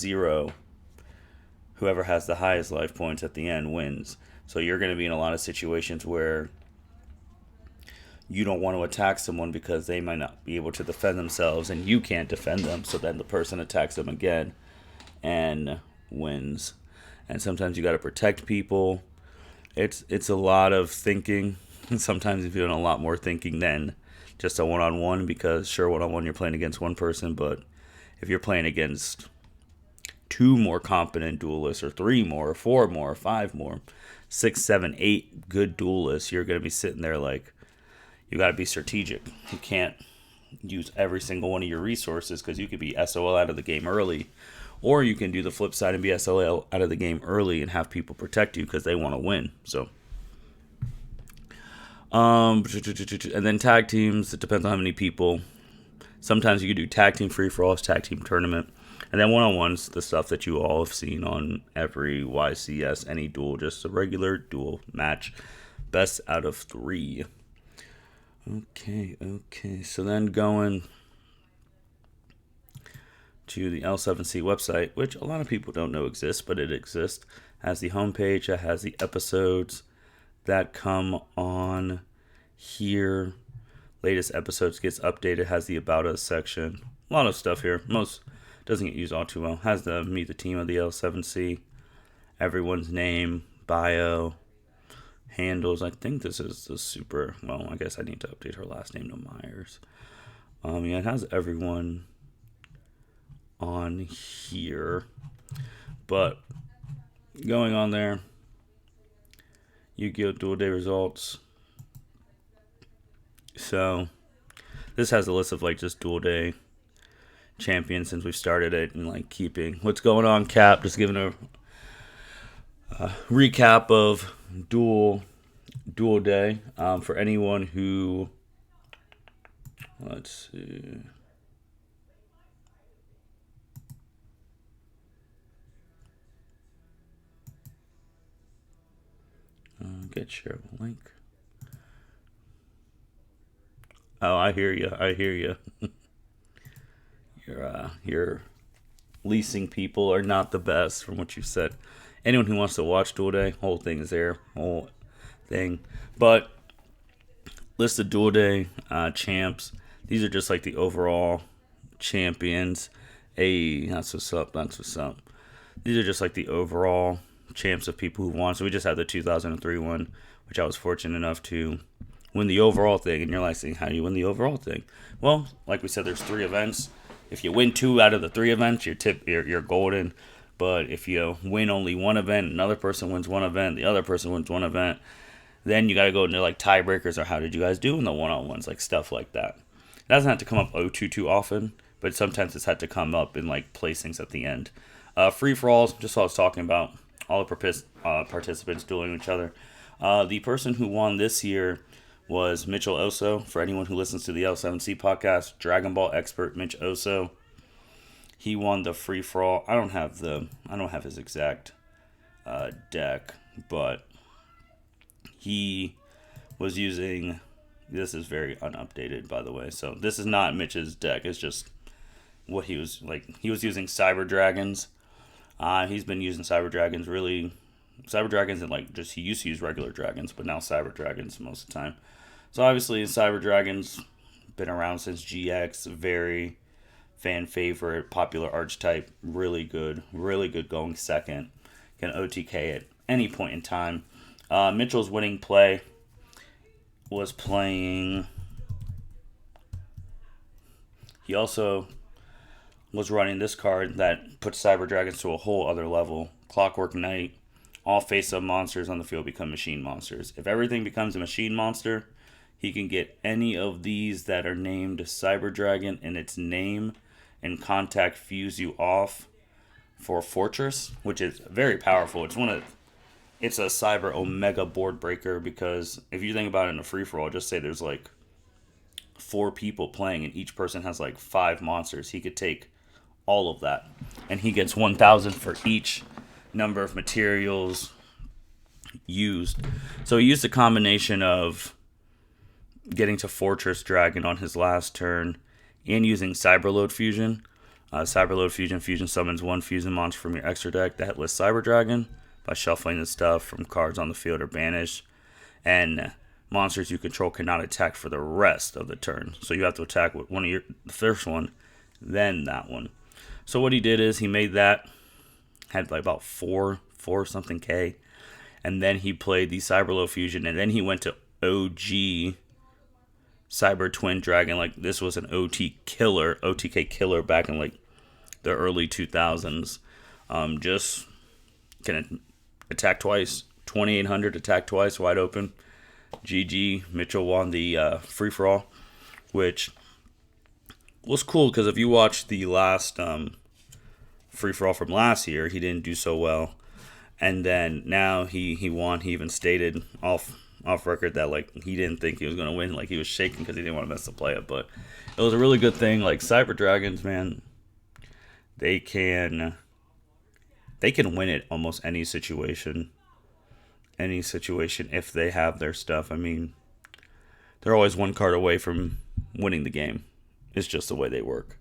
0, whoever has the highest life points at the end wins. So you're going to be in a lot of situations where you don't want to attack someone because they might not be able to defend themselves and you can't defend them. So then the person attacks them again and wins. And sometimes you got to protect people. It's a lot of thinking. Sometimes you're doing a lot more thinking than just a one-on-one, because sure, one-on-one you're playing against one person, but if you're playing against two more competent duelists, or three more, or four more, or five more, six, seven, eight good duelists, you're going to be sitting there like, you got to be strategic. You can't use every single one of your resources, because you could be SOL out of the game early, or you can do the flip side and be SOL out of the game early and have people protect you because they want to win. So, and then tag teams, it depends on how many people. Sometimes you can do tag team free-for-alls, tag team tournament. And then one-on-ones, the stuff that you all have seen on every YCS, any duel, just a regular duel match. Best out of 3. Okay. So then going to the L7C website, which a lot of people don't know exists, but it exists. Has the homepage, it has the episodes that come on here. Latest episodes gets updated, has the About Us section. A lot of stuff here. Most doesn't get used all too well. Has the Meet the Team of the L7C. Everyone's name, bio, handles. I think this is the super, well, I guess I need to update her last name to Myers. Yeah, it has everyone on here. But going on there, Yu-Gi-Oh! Duel Day results. So this has a list of like just Duel Day champions since we started it, and like keeping what's going on. Cap just giving a recap of Duel Day for anyone who, let's see. Get shareable link. Oh, I hear you. Your leasing people are not the best, from what you said. Anyone who wants to watch Duel Day, whole thing is there, whole thing. But list of Duel Day champs. These are just like the overall champions. Hey, that's what's up. These are just like the overall champs of people who won. So we just had the 2003 one, which I was fortunate enough to win the overall thing. And you're like saying, how do you win the overall thing? Well, like we said, there's 3 events. If you win 2 out of the 3 events, you're golden. But if you win only one event, another person wins one event, the other person wins one event, then you got to go into like tiebreakers, or how did you guys do in the one-on-ones, like stuff like that. It doesn't have to come up too often, but sometimes it's had to come up in like placings at the end. Free-for-alls, just what I was talking about, all the participants dueling each other. The person who won this year was Mitchell Oso. For anyone who listens to the L7C podcast, Dragon Ball expert Mitch Oso. He won the free for all. I don't have his exact deck, but he was using. This is very unupdated, by the way. So this is not Mitch's deck. It's just what he was like. He was using Cyber Dragons. He's been using Cyber Dragons and like just he used to use regular dragons, but now Cyber Dragons most of the time. So obviously Cyber Dragons been around since GX, very fan favorite, popular archetype, really good going second. Can OTK at any point in time. Mitchell's winning play was playing. He also was running this card that puts Cyber Dragons to a whole other level. Clockwork Knight. All face-up monsters on the field become machine monsters. If everything becomes a machine monster, he can get any of these that are named Cyber Dragon in its name and contact fuse you off for Fortress, which is very powerful. It's a Cyber Omega board breaker, because if you think about it in a free-for-all, just say there's like 4 people playing and each person has like 5 monsters. He could take all of that, and he gets 1,000 for each number of materials used. So he used a combination of getting to Fortress Dragon on his last turn and using Cyberload Fusion. Cyberload Fusion. Fusion summons one Fusion monster from your extra deck that lists Cyber Dragon by shuffling the stuff from cards on the field or banished. And monsters you control cannot attack for the rest of the turn. So you have to attack with the first one, then that one. So what he did is he made that, had like about four something K. And then he played the Cyberload Fusion, and then he went to OG Cyber Twin Dragon. Like, this was an OTK killer back in like the early 2000s. Just can attack twice, 2800 attack twice, wide open. GG. Mitchell won the free for all, which was cool because if you watched the last free for all from last year, he didn't do so well. And then now he won. He even stated off record that like he didn't think he was gonna win. Like, he was shaking because he didn't want to mess the play up. But it was a really good thing. Like, Cyber Dragons, man, they can win it almost any situation. Any situation if they have their stuff. I mean, they're always one card away from winning the game. It's just the way they work.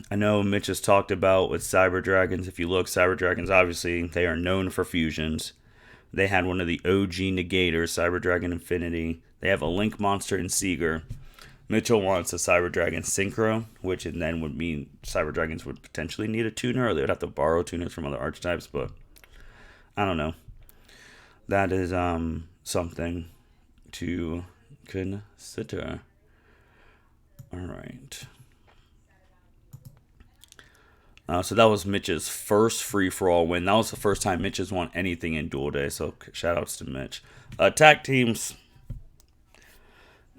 I know Mitch has talked about with Cyber Dragons. If you look, Cyber Dragons, obviously, they are known for fusions. They had one of the OG negators, Cyber Dragon Infinity. They have a Link monster in Seeger. Mitchell wants a Cyber Dragon Synchro, which then would mean Cyber Dragons would potentially need a tuner, or they would have to borrow tuners from other archetypes, but I don't know. That is something to consider. All right. So that was Mitch's first free-for-all win. That was the first time Mitch has won anything in Duel Day, so shout-outs to Mitch. Tag teams,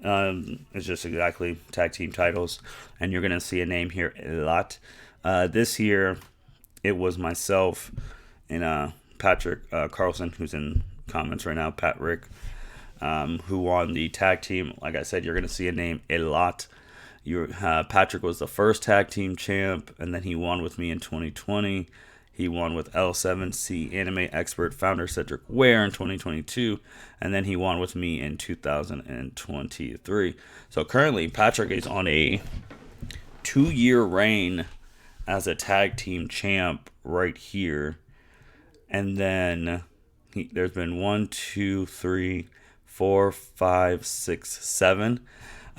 it's just exactly tag team titles, and you're going to see a name here a lot. This year, it was myself and Patrick Carlson, who's in comments right now, Pat Rick, who won the tag team. Like I said, you're going to see a name a lot. Patrick was the first tag team champ, and then he won with me in 2020. He won with L7C anime expert founder Cedric Ware in 2022, and then he won with me in 2023. So currently, Patrick is on a 2-year reign as a tag team champ right here. And then there's been 1, 2, 3, 4, 5, 6, 7.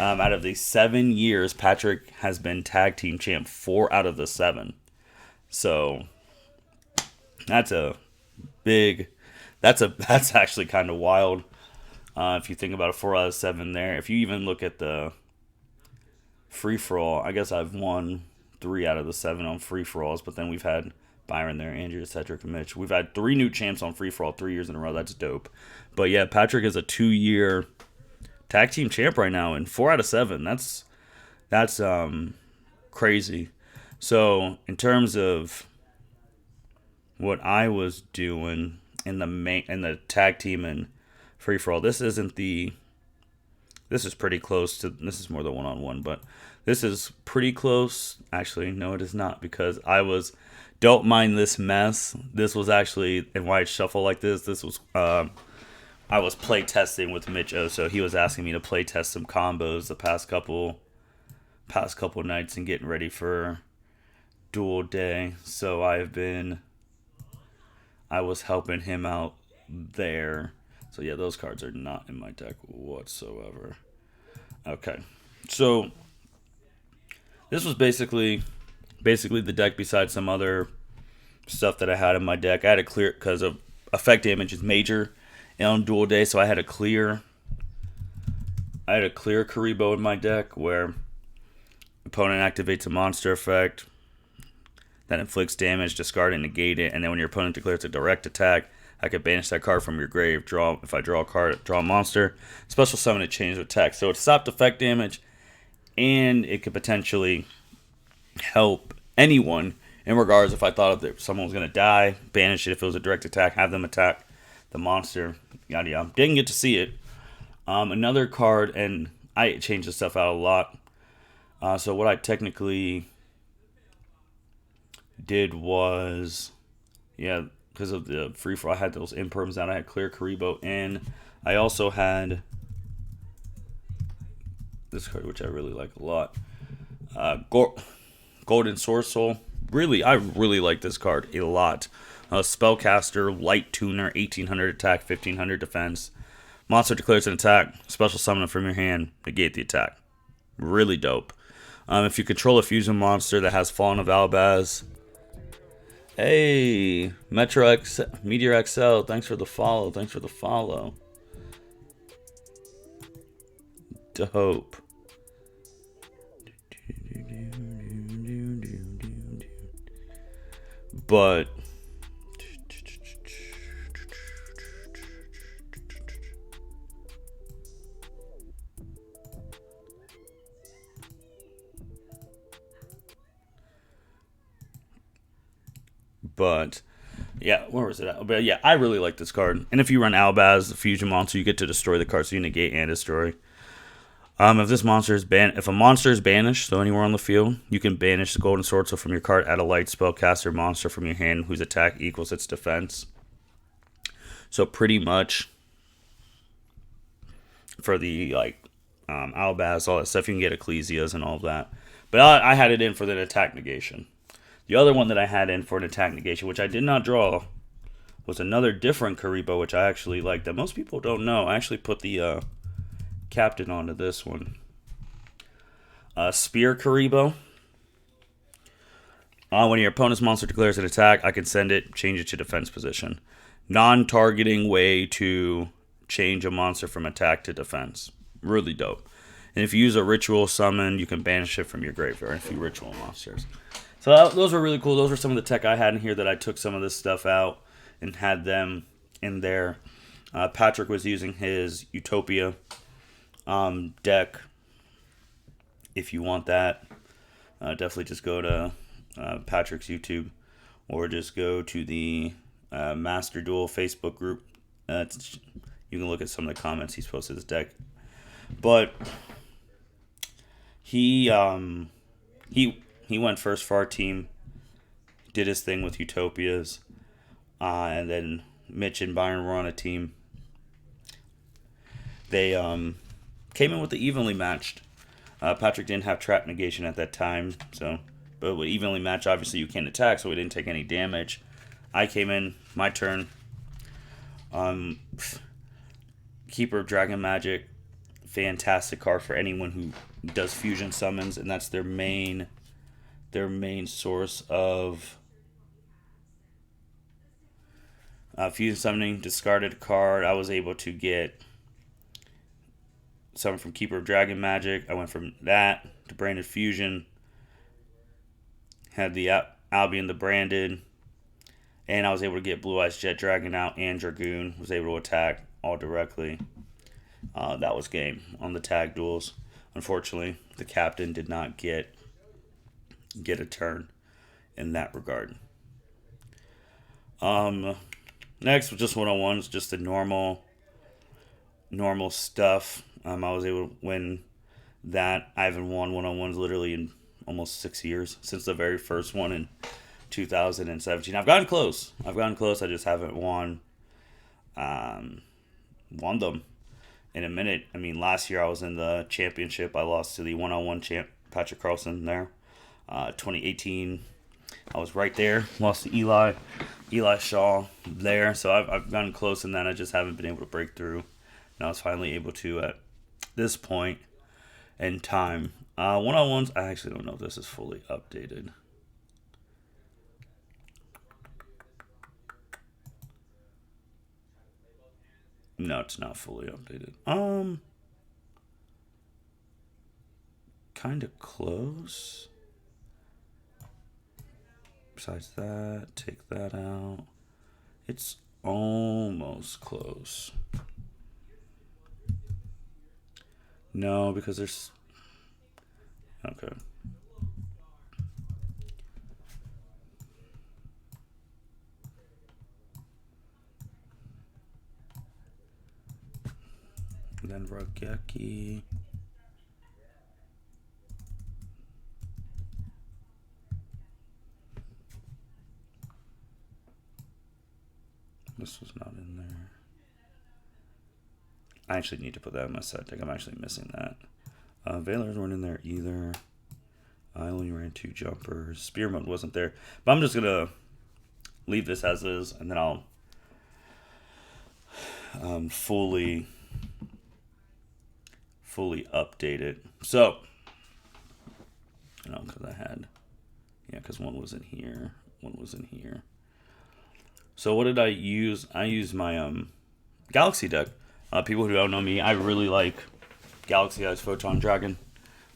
Out of the 7 years, Patrick has been tag team champ 4 out of the 7. So that's that's actually kind of wild. If you think about it, 4 out of 7 there. If you even look at the free for all, I guess I've won 3 out of the 7 on free for alls, but then we've had Byron there, Andrew, Cedric, and Mitch. We've had 3 new champs on free for all 3 years in a row. That's dope. But yeah, Patrick is a 2-year tag team champ right now, and 4 out of 7. That's crazy. So in terms of what I was doing in the tag team and free for all, this is pretty close to, this is more than 1-on-1, but this is pretty close. Actually, no, it is not, because don't mind this mess. This was actually, and why I shuffle like this was I was play testing with Mitch Oso. He was asking me to play test some combos the past couple nights and getting ready for Duel Day. So I was helping him out there. So yeah, those cards are not in my deck whatsoever. Okay, so this was basically the deck besides some other stuff that I had in my deck. I had to clear it because of effect damage is major on Duel Day, so I had a clear Karibo in my deck where opponent activates a monster effect that inflicts damage, discard and negate it, and then when your opponent declares a direct attack, I could banish that card from your grave. If I draw a card, draw a monster, special summon it, change with text. So it stopped effect damage, and it could potentially help anyone in regards if I thought that someone was going to die, banish it if it was a direct attack, have them attack the monster, yada yada. Didn't get to see it. Another card, and I changed this stuff out a lot. So what I technically did was, because of the free for all, I had those imperms out. I had clear Karibo, and I also had this card, which I really like a lot. Golden Sorcerer. Really, I really like this card a lot. Spellcaster, Light Tuner, 1800 attack, 1500 defense. Monster declares an attack, special summon it from your hand, negate the attack. Really dope. If you control a fusion monster that has Fallen of Albaz. Hey, Meteor XL, thanks for the follow. Thanks for the follow. Dope. But yeah, where was it at? But yeah, I really like this card. And if you run Albaz, the fusion monster, you get to destroy the card, so you negate and destroy. If this monster is if a monster is banished, so anywhere on the field, you can banish the Golden Sword. So from your card, add a light spellcaster monster from your hand whose attack equals its defense. So pretty much for the Albaz, all that stuff, you can get Ecclesias and all of that. But I had it in for the attack negation. The other one that I had in for an attack negation, which I did not draw, was another different Karibo, which I actually like that most people don't know. I actually put the captain onto this one. Spear Karibo. When your opponent's monster declares an attack, I can send it, change it to defense position. Non-targeting way to change a monster from attack to defense. Really dope. And if you use a ritual summon, you can banish it from your graveyard if you ritual monsters. So those were really cool. Those were some of the tech I had in here that I took some of this stuff out and had them in there. Patrick was using his Utopia deck. If you want that, definitely just go to Patrick's YouTube or just go to the Master Duel Facebook group. You can look at some of the comments he's posted his deck. But he went first for our team, did his thing with Utopias, and then Mitch and Byron were on a team. They came in with the evenly matched. Patrick didn't have trap negation at that time, but with evenly matched, obviously you can't attack, so we didn't take any damage. I came in, my turn. Keeper of Dragon Magic, fantastic card for anyone who does fusion summons, and that's their main source of fusion summoning. Discarded a card. I was able to get something from Keeper of Dragon Magic. I went from that to Branded Fusion. Had the Albion the Branded. And I was able to get Blue Eyes Jet Dragon out and Dragoon. Was able to attack all directly. That was game on the tag duels. Unfortunately, the captain did not get a turn in that regard. Next was just one-on-ones, just the normal stuff. I was able to win that. I haven't won one-on-ones literally in almost 6 years, since the very first one in 2017. I've gotten close. I just haven't won them in a minute. I mean, last year I was in the championship. I lost to the one-on-one champ, Patrick Carlson, there. 2018, I was right there. Lost to Eli Shaw there. So I've gotten close in that. I just haven't been able to break through. And I was finally able to at this point in time. One-on-ones, I actually don't know if this is fully updated. No, it's not fully updated. Kind of close. Besides that, take that out. It's almost close. No, because there's... Okay. And then Rogeki. This was not in there. I actually need to put that in my set deck. I'm actually missing that. Valors weren't in there either. I only ran 2 jumpers. Spear mode wasn't there. But I'm just going to leave this as is, and then I'll fully update it. So, because because one was in here. One was in here. So what did I use? I used my Galaxy deck. People who don't know me, I really like Galaxy Eyes Photon Dragon.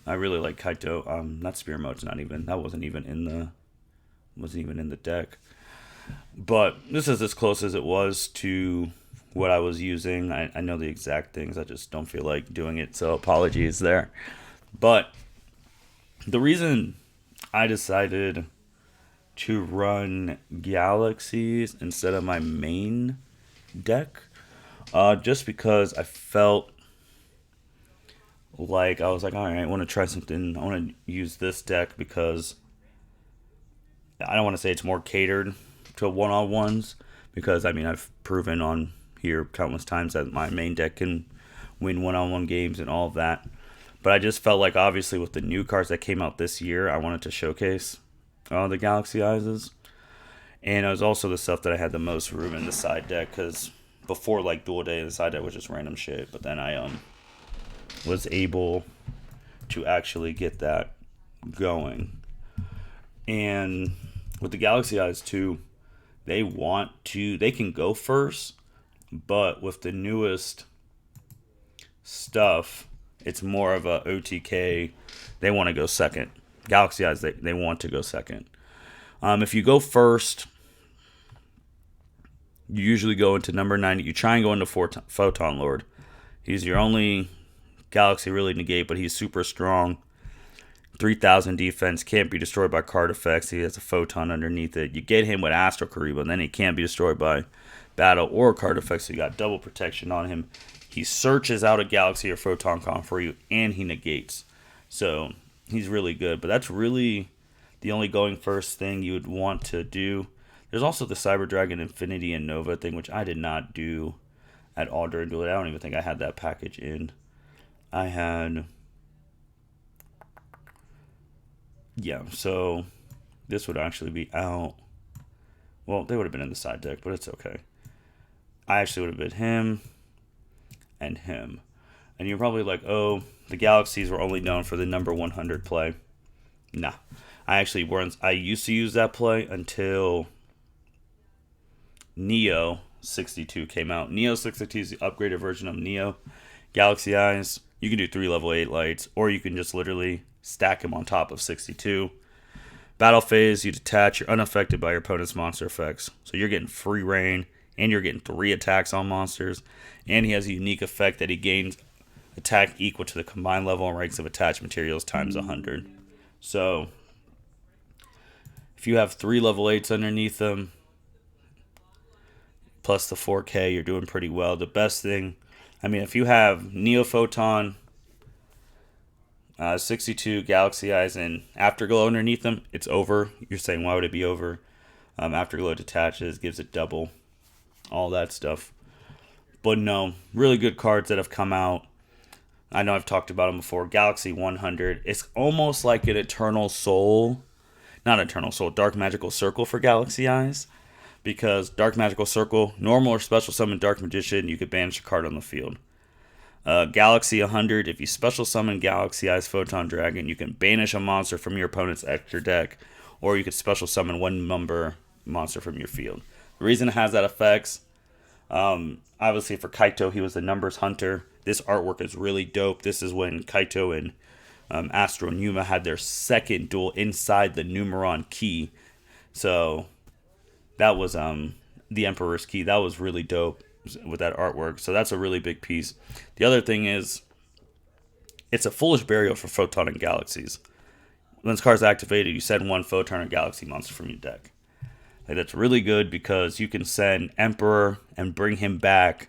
I really like Kaito. That spear mode's not even. That wasn't even in the deck. But this is as close as it was to what I was using. I know the exact things. I just don't feel like doing it. So apologies there. But the reason I decided to run Galaxies instead of my main deck, just because I felt like I was like, all right, I want to try something. I want to use this deck because I don't want to say it's more catered to one-on-ones, because I've proven on here countless times that my main deck can win one-on-one games and all of that. But I just felt like, obviously, with the new cards that came out this year, I wanted to showcase the Galaxy Eyes. And it was also the stuff that I had the most room in the side deck, because before, like, Duel Day, the side deck was just random shit. But then I was able to actually get that going. And with the Galaxy Eyes, too, they can go first, but with the newest stuff, it's more of a OTK. They want to go second. Galaxy Eyes, they want to go second. If you go first, you usually go into number 90. You try and go into Photon Lord. He's your only Galaxy really negate, but he's super strong. 3,000 defense, can't be destroyed by card effects. He has a photon underneath it. You get him with Astral Kariba, and then he can't be destroyed by battle or card effects, so you got double protection on him. He searches out a Galaxy or Photon Con for you, and he negates. So he's really good, but that's really the only going first thing you would want to do. There's also the Cyber Dragon Infinity and Nova thing, which I did not do at all during Duel. I don't even think I had that package in. I had... Yeah, so this would actually be out. Well, they would have been in the side deck, but it's okay. I actually would have been him and him. And you're probably like, oh, the Galaxies were only known for the number 100 play. Nah. I used to use that play until Neo 62 came out. Neo 62 is the upgraded version of Neo. Galaxy Eyes, you can do 3 level 8 lights, or you can just literally stack him on top of 62. Battle phase, you detach. You're unaffected by your opponent's monster effects. So you're getting free reign, and you're getting 3 attacks on monsters. And he has a unique effect that he gains attack equal to the combined level and ranks of attached materials times 100. So if you have 3 level 8s underneath them, plus the 4K, you're doing pretty well. The best thing, if you have Neo Photon, 62 Galaxy Eyes, and Afterglow underneath them, it's over. You're saying, why would it be over? Afterglow detaches, gives it double, all that stuff. But no, really good cards that have come out. I know I've talked about them before. Galaxy 100, it's almost like an Dark Magical Circle for Galaxy Eyes. Because Dark Magical Circle, normal or special summon Dark Magician, you could banish a card on the field. Galaxy 100, if you special summon Galaxy Eyes Photon Dragon, you can banish a monster from your opponent's extra deck, or you could special summon one number monster from your field. The reason it has that effect, obviously for Kaito, he was the numbers hunter. This artwork is really dope. This is when Kaito and Astro and Yuma had their second duel inside the Numeron key. So that was the Emperor's Key. That was really dope with that artwork. So that's a really big piece. The other thing is, it's a foolish burial for Photon and Galaxies. When this card's activated, you send 1 Photon or Galaxy monster from your deck. That's really good because you can send Emperor and bring him back,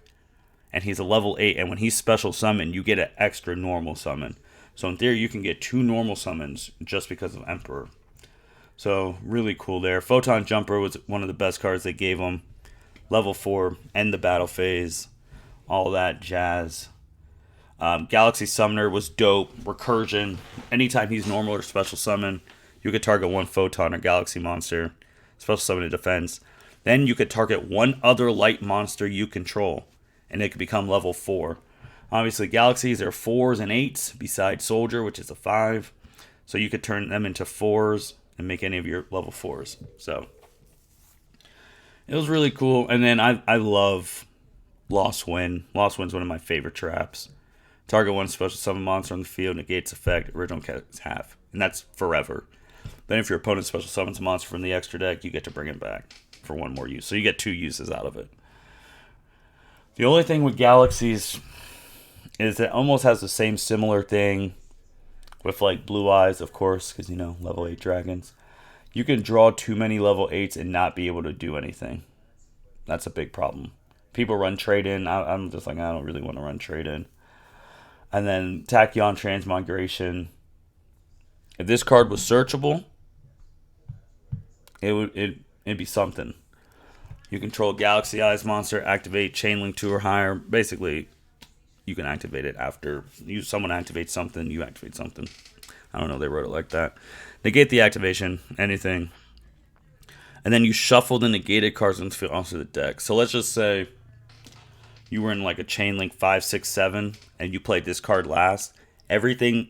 and he's a level 8, and when he's special summoned, you get an extra normal summon. So in theory, you can get 2 normal summons just because of Emperor. So really cool there. Photon Jumper was one of the best cards they gave him. Level 4, end the battle phase, all that jazz. Galaxy Summoner was dope. Recursion. Anytime he's normal or special summon, you could target one Photon or Galaxy monster. Special summon and defense. Then you could target one other light monster you control, and it could become level 4. Obviously, Galaxies are 4s and 8s, besides Soldier, which is a 5. So you could turn them into 4s and make any of your level 4s. So it was really cool. And then I love Lost Wind. Lost Wind's one of my favorite traps. Target one special summon monster on the field, negates effect, original cast half. And that's forever. Then if your opponent special summons a monster from the extra deck, you get to bring it back for one more use. So you get 2 uses out of it. The only thing with Galaxies is it almost has the same similar thing with like Blue Eyes, of course, because level 8 dragons. You can draw too many level 8s and not be able to do anything. That's a big problem. People run trade in. I'm just like, I don't really want to run trade in. And then Tachyon Transmigration. If this card was searchable, it'd be something. You control Galaxy Eyes monster, activate Chainlink 2 or higher. Basically, you can activate it after someone activates something, you activate something. I don't know, they wrote it like that. Negate the activation, anything. And then you shuffle the negated cards onto the deck. So let's just say you were in like a Chainlink 5, 6, 7, and you played this card last. Everything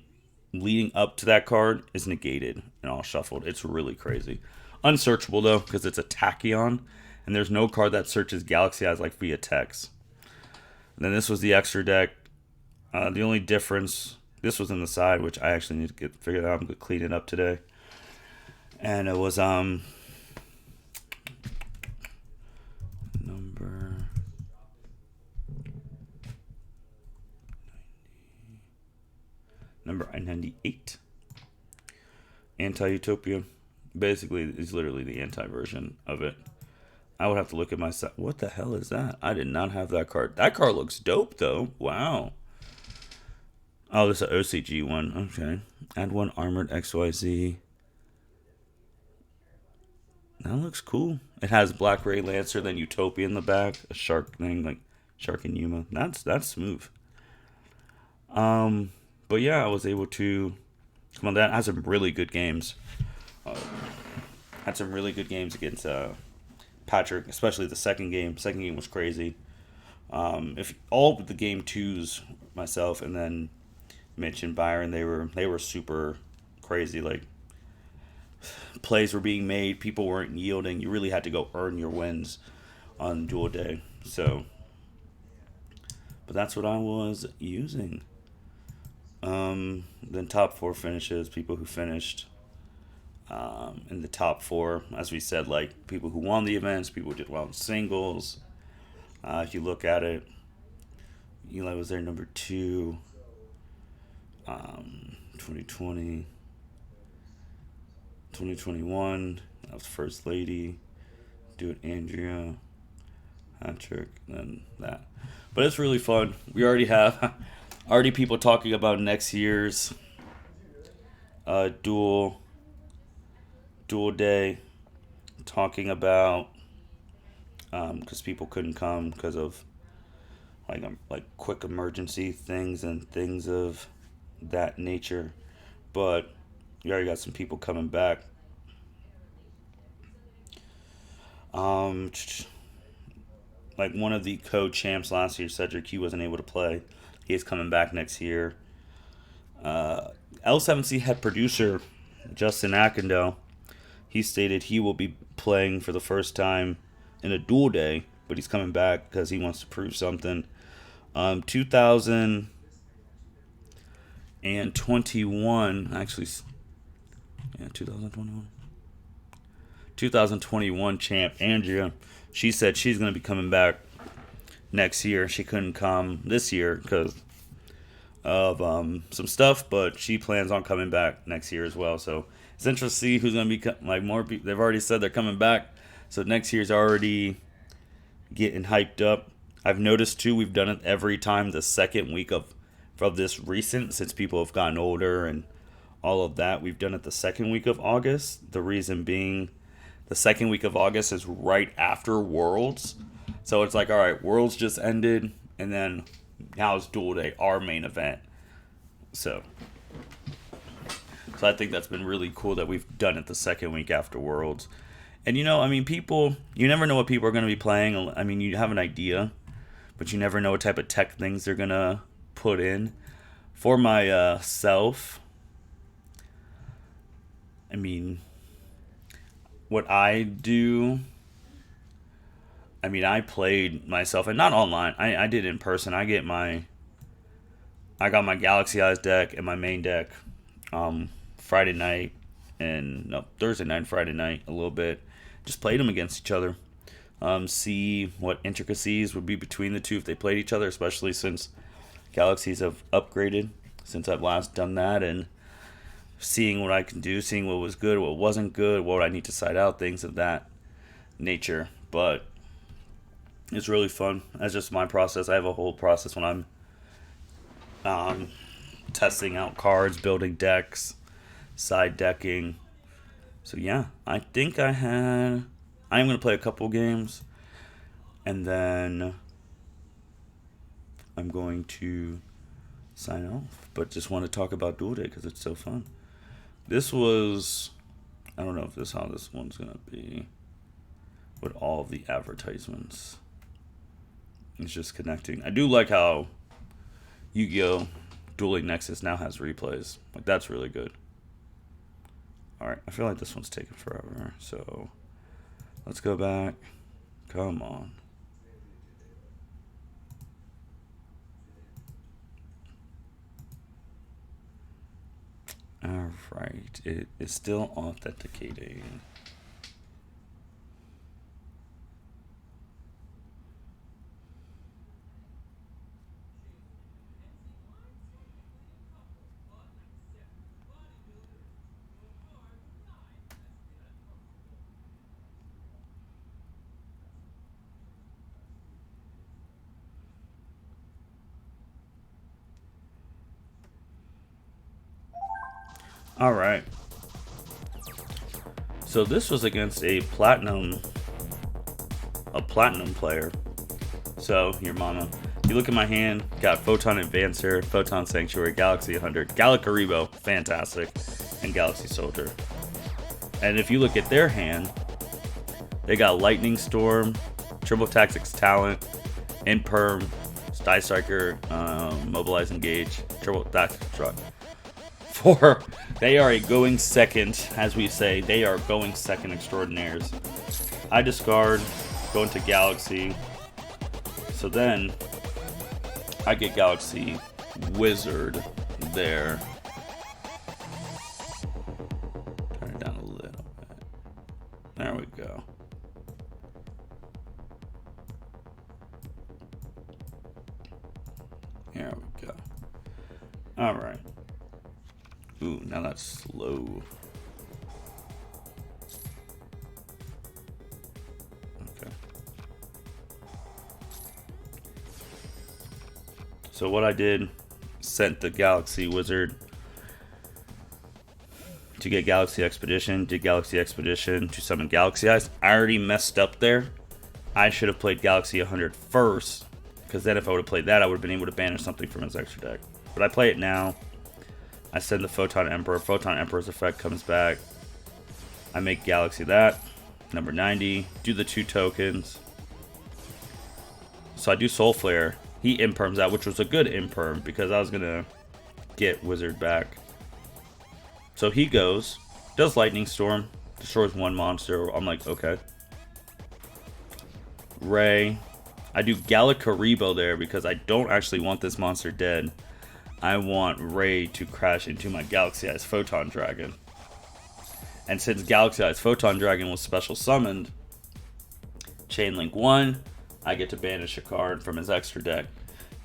leading up to that card is negated and all shuffled. It's really crazy. Unsearchable though, because it's a Tachyon, and there's no card that searches Galaxy Eyes like via text. And then this was the extra deck. The only difference, this was in the side, which I actually need to get figured out. I'm going to clean it up today. And it was number 98. Anti-Utopia. Basically, it's literally the anti-version of it. I would have to look at my set. What the hell is that? I did not have that card. That card looks dope, though. Wow. Oh, this is an OCG one. Okay. Add one Armored XYZ. That looks cool. It has Black Ray Lancer, then Utopia in the back. A shark thing, like Shark and Yuma. That's smooth. But yeah, I was able to come on. That had some really good games. Had some really good games against Patrick, especially the second game. Second game was crazy. If all but the game twos, myself and then Mitch and Byron, they were super crazy. Like plays were being made, people weren't yielding. You really had to go earn your wins on duel day. So, but that's what I was using. Then top 4 finishes, people who finished in the top 4, as we said, like people who won the events, people who did well in singles. If you look at it, Eli was there number 2. 2020, 2021, that was First Lady. Do it, Andrea, Patrick, then that. But it's really fun. We already have people talking about next year's duel day, talking about because people couldn't come because of like quick emergency things and things of that nature. But we already got some people coming back. Like one of the co-champs last year, Cedric, he wasn't able to play. He is coming back next year. L7C head producer Justin Akindale, he stated he will be playing for the first time in a duel day, but he's coming back because he wants to prove something. 2021, actually, yeah, 2021 champ Andrea, she said she's going to be coming back next year. She couldn't come this year because of some stuff, but she plans on coming back next year as well. So it's interesting to see who's going to be more people. They've already said they're coming back, so next year's already getting hyped up. I've noticed too, we've done it every time the second week of this recent, since people have gotten older and all of that. We've done it the second week of August. The reason being, the second week of August is right after Worlds. So it's like, all right, Worlds just ended, and then now it's Duel Day, our main event. So I think that's been really cool that we've done it the second week after Worlds. And I mean, people, you never know what people are going to be playing. I mean, you have an idea, but you never know what type of tech things they're going to put in. For myself, I mean, what I do, I mean, I played myself, and not online, I did in person. I got my Galaxy Eyes deck and my main deck Friday night, and no, Thursday night, Friday night, a little bit. Just played them against each other. See what intricacies would be between the two if they played each other, especially since Galaxies have upgraded since I've last done that, and seeing what I can do, seeing what was good, what wasn't good, what I need to side out, things of that nature. But it's really fun. That's just my process. I have a whole process when I'm testing out cards, building decks, side decking. So yeah, I think I'm going to play a couple games, and then I'm going to sign off. But just want to talk about Duel Day because it's so fun. This was, I don't know if how this one's going to be with all of the advertisements. It's just connecting. I do like how Yu-Gi-Oh! Dueling Nexus now has replays. Like, that's really good. Alright, I feel like this one's taking forever, so let's go back. Come on. Alright, it is still authenticating. Alright. So this was against a platinum player. So, your mama. You look at my hand, got Photon Advancer, Photon Sanctuary, Galaxy 100, Galakaribo, fantastic, and Galaxy Soldier. And if you look at their hand, they got Lightning Storm, Triple Tactics Talent, Imperm, Sky Striker, Mobilize Engage, Triple Tactics Truck. They are a going second, as we say. They are going second extraordinaires. I discard, go into Galaxy. So then, I get Galaxy Wizard there. Turn it down a little bit. There we go. There we go. Alright. Ooh, now that's slow. Okay. So what I did, sent the Galaxy Wizard to get Galaxy Expedition, did Galaxy Expedition to summon Galaxy Eyes. I already messed up there. I should have played Galaxy 100 first, because then if I would have played that, I would have been able to banish something from his extra deck. But I play it now. I send the Photon Emperor. Photon Emperor's effect comes back. I make Galaxy that. Number 90. Do the 2 tokens. So I do Soul Flare. He imperms out, which was a good imperm because I was going to get Wizard back. So he goes. Does Lightning Storm. Destroys 1 monster. I'm like, okay. Ray. I do Galakaribo there because I don't actually want this monster dead. I want Ray to crash into my Galaxy Eyes Photon Dragon. And since Galaxy Eyes Photon Dragon was special summoned, Chainlink 1, I get to banish a card from his extra deck.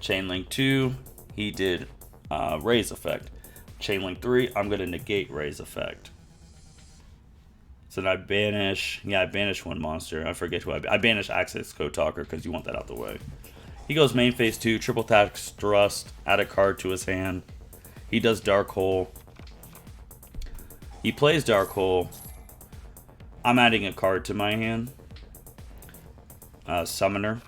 Chainlink 2, he did Ray's effect. Chainlink 3, I'm going to negate Ray's effect. So then I banish 1 monster. I forget who I banish Access Code Talker because you want that out the way. He goes main phase 2, Triple Tactics Thrust, add a card to his hand. He does Dark Hole. He plays Dark Hole. I'm adding a card to my hand. Summoner.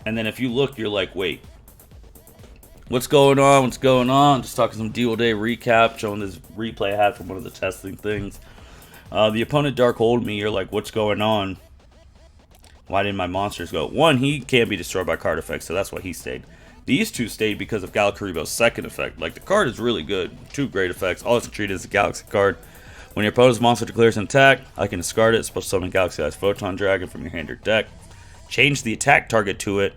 And then if you look, you're like, wait, what's going on? What's going on? Just talking some Duel Day recap, showing this replay I had from one of the testing things. The opponent Dark Hold me, you're like, what's going on? Why didn't my monsters go? One, he can't be destroyed by card effects, so that's why he stayed. These two stayed because of Galakaribo's second effect. Like, the card is really good. Two great effects. All it's treated as a Galaxy card. When your opponent's monster declares an attack, I can discard it. Special summon Galaxy Eyes Photon Dragon from your hand or deck. Change the attack target to it.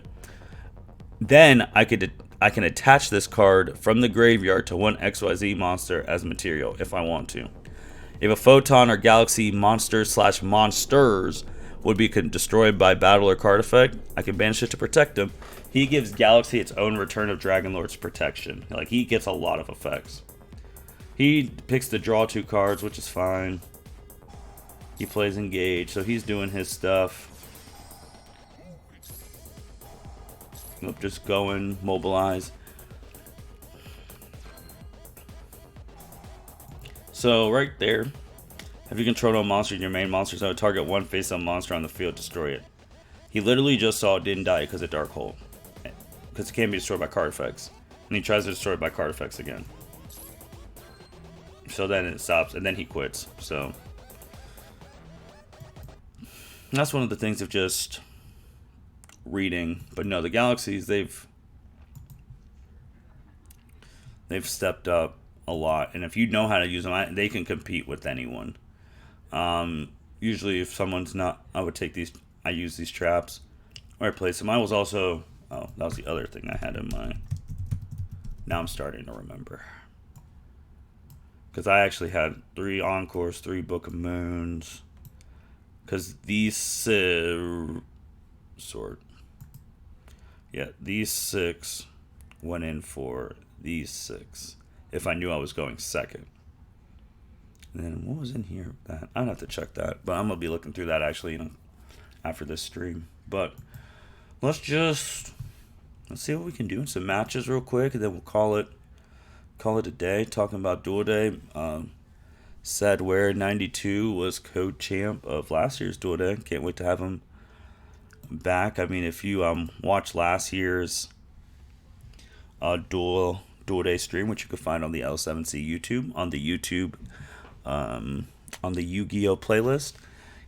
Then I can attach this card from the graveyard to one XYZ monster as material if I want to. If a Photon or Galaxy monster/monsters would be destroyed by battle or card effect, I can banish it to protect him. He gives Galaxy its own Return of Dragonlord's protection. Like, he gets a lot of effects. He picks to draw 2 cards, which is fine. He plays Engage, so he's doing his stuff. Nope, just going, mobilize. So, right there, if you control a monster in your main monster zone, target one face-up monster on the field, destroy it. He literally just saw it didn't die because of Dark Hole. Because it can't be destroyed by card effects. And he tries to destroy it by card effects again. So then it stops, and then he quits. So that's one of the things of just reading. But no, the Galaxies, they've stepped up a lot. And if you know how to use them, they can compete with anyone. Usually if someone's not, I would take these, I use these traps. Or I place them. I was also, oh, that was the other thing I had in mind. Now I'm starting to remember. Because I actually had 3 Encores, 3 Book of Moons. Because these these 6 went in for these 6. If I knew I was going second. And then what was in here? That I'd have to check that. But I'm going to be looking through that actually, after this stream. But let's see what we can do in some matches real quick, and then we'll call it a day. Talking about Duel Day, Sadware92 was co-champ of last year's Duel Day. Can't wait to have him back. I mean, if you watch last year's Duel Day stream, which you can find on the L7C YouTube, on the Yu-Gi-Oh playlist,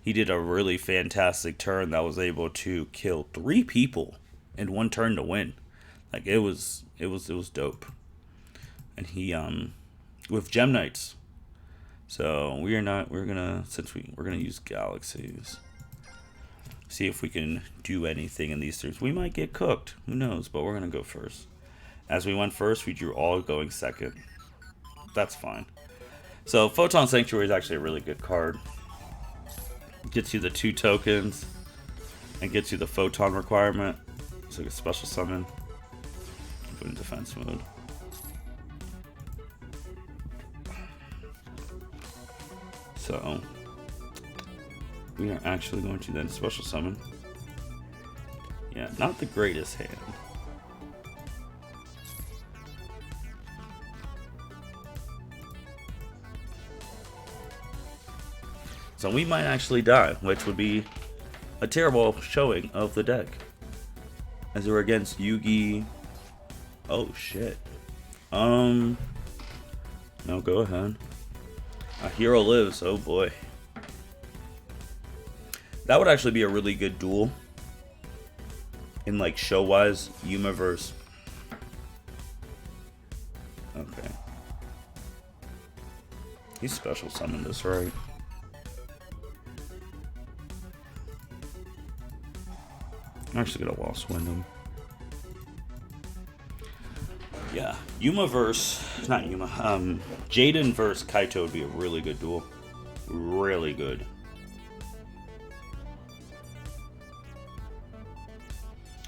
he did a really fantastic turn that was able to kill 3 people in one turn to win. Like, it was dope. And he with Gem Knights. So we're gonna use Galaxies. See if we can do anything in these 3. We might get cooked. Who knows? But we're gonna go first. As we went first, we drew all going second. That's fine. So Photon Sanctuary is actually a really good card. Gets you the 2 tokens and gets you the Photon requirement. So a special summon. Put in defense mode. So we are actually going to then special summon. Yeah, not the greatest hand. So we might actually die, which would be a terrible showing of the deck. As we're against Yugi. Oh shit. No, go ahead. A hero lives, oh boy. That would actually be a really good duel. In like show-wise, Yumiverse. Okay. He special summoned us, right? I'm actually gonna Lost Wyndham. Yeah, Yumiverse, not Yuma. Jaden versus Kaito would be a really good duel. Really good.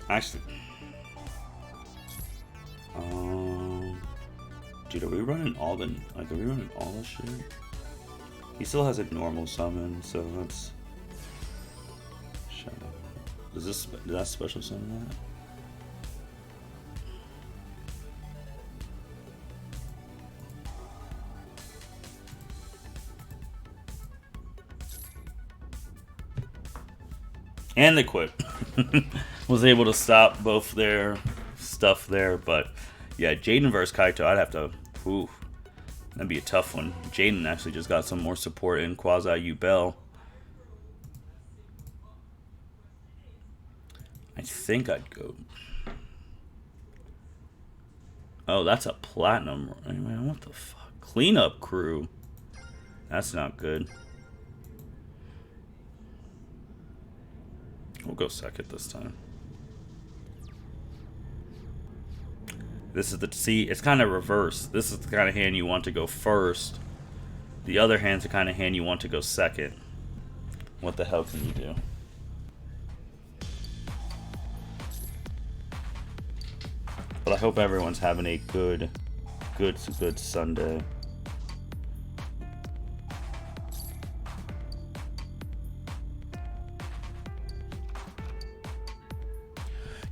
Actually, dude, are we running all the shit? He still has a normal summon, so that's. Shut up. Did that special summon that? And they quit. was able to stop both their stuff there. But yeah, Jaden versus Kaito, I'd have to. Ooh, that'd be a tough one. Jaden actually just got some more support in Quasi U Bell. I think I'd go. Oh, that's a platinum. Man, what the fuck? Cleanup crew. That's not good. We'll go second this time. This is the see. It's kind of reverse. This is the kind of hand you want to go first. The other hand's the kind of hand you want to go second. What the hell can you do? But I hope everyone's having a good Sunday.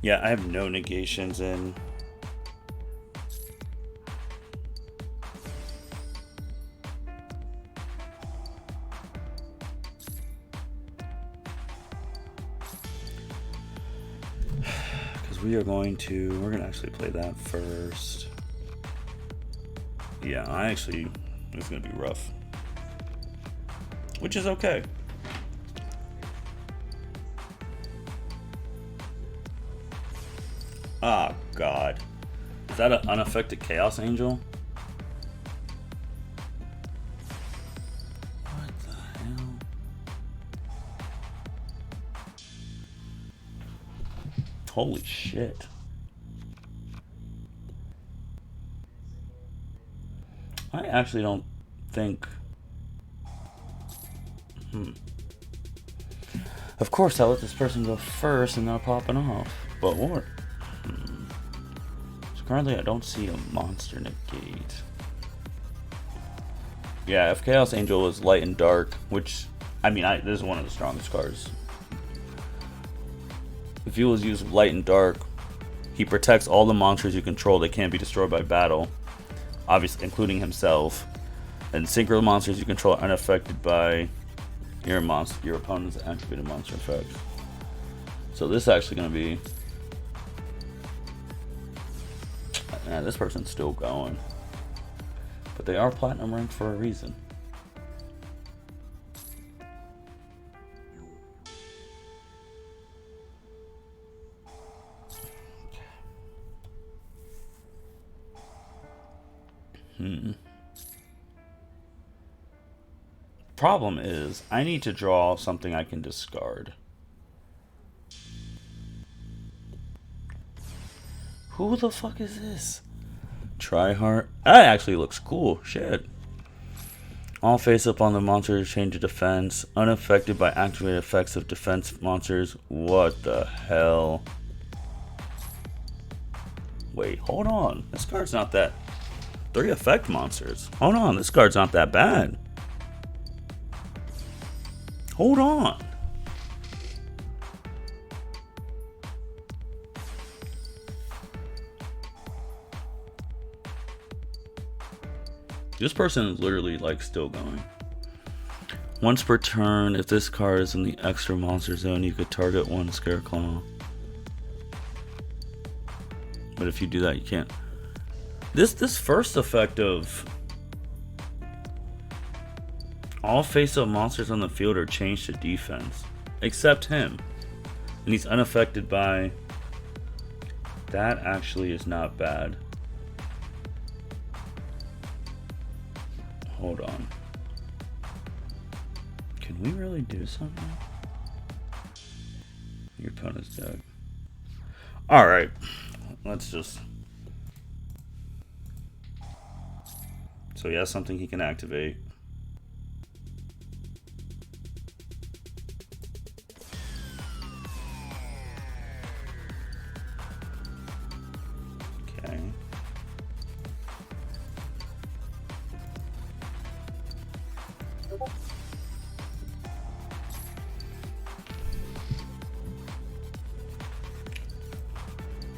Yeah, I have no negations in. We're going to actually play that first. Yeah, it's going to be rough. Which is okay. Ah, God. Is that an unaffected Chaos Angel? What the hell? Holy shit. I actually don't think... Of course, I'll let this person go first and not popping off. But what? So currently, I don't see a monster negate. Yeah, if Chaos Angel is light and dark, which, I mean, this is one of the strongest cards. If he was used light and dark, he protects all the monsters you control that can't be destroyed by battle, obviously including himself. And synchro monsters you control are unaffected by your opponent's activated monster effect. So this is actually going to be... Man, this person's still going. But they are platinum ranked for a reason. Problem is, I need to draw something I can discard. Who the fuck is this? Tryhard. That actually looks cool. Shit. All face up on the monster change of defense. Unaffected by activated effects of defense monsters. What the hell? Wait, hold on. This card's not that... 3 effect monsters. Hold on, this card's not that bad. Hold on. This person is literally like still going. Once per turn, if this card is in the extra monster zone, you could target one Scareclaw. But if you do that, you can't. This first effect of all face-up monsters on the field are changed to defense, except him, and he's unaffected by. That actually is not bad. Hold on. Can we really do something? Your opponent's dead. All right, let's just. So he has something he can activate. Okay.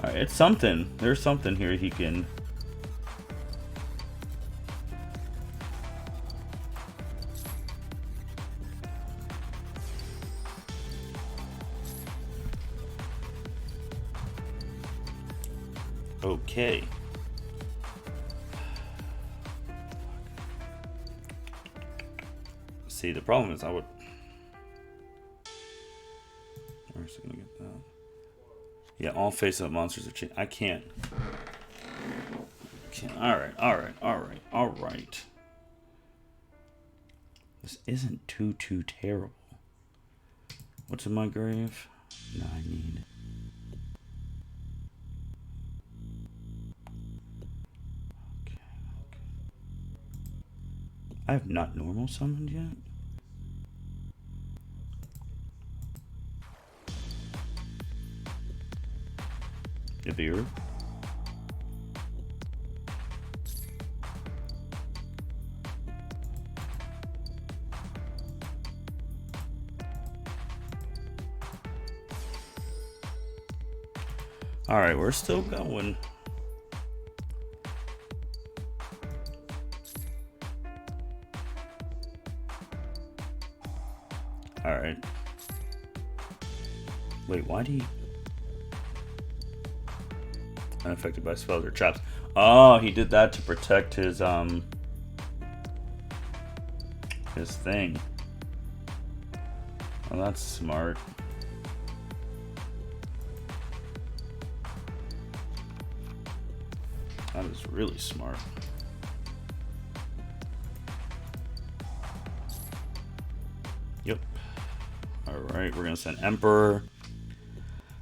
Alright, it's something. There's something here he can... Okay. See, the problem is I would... Where's it gonna get that? Yeah, all face-up monsters are changed. I can't. Alright. This isn't too terrible. What's in my grave? No, I need... Okay. I have not normal summoned yet. Ibir. Alright, we're still going. Alright. Wait, why do you... Unaffected by spells or traps. Oh, he did that to protect his thing. Oh, that's smart. That is really smart. Yep. Alright, we're gonna send Emperor.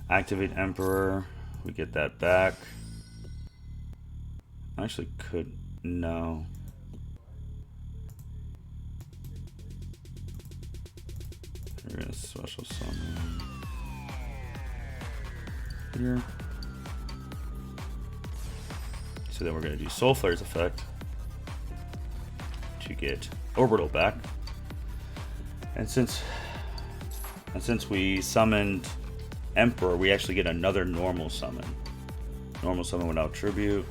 Activate Emperor. We get that back. I actually could... No. We're gonna special summon here. So then we're gonna do Soul Flare's effect to get Orbital back. And since we summoned Emperor, we actually get another normal summon. Normal summon without tribute.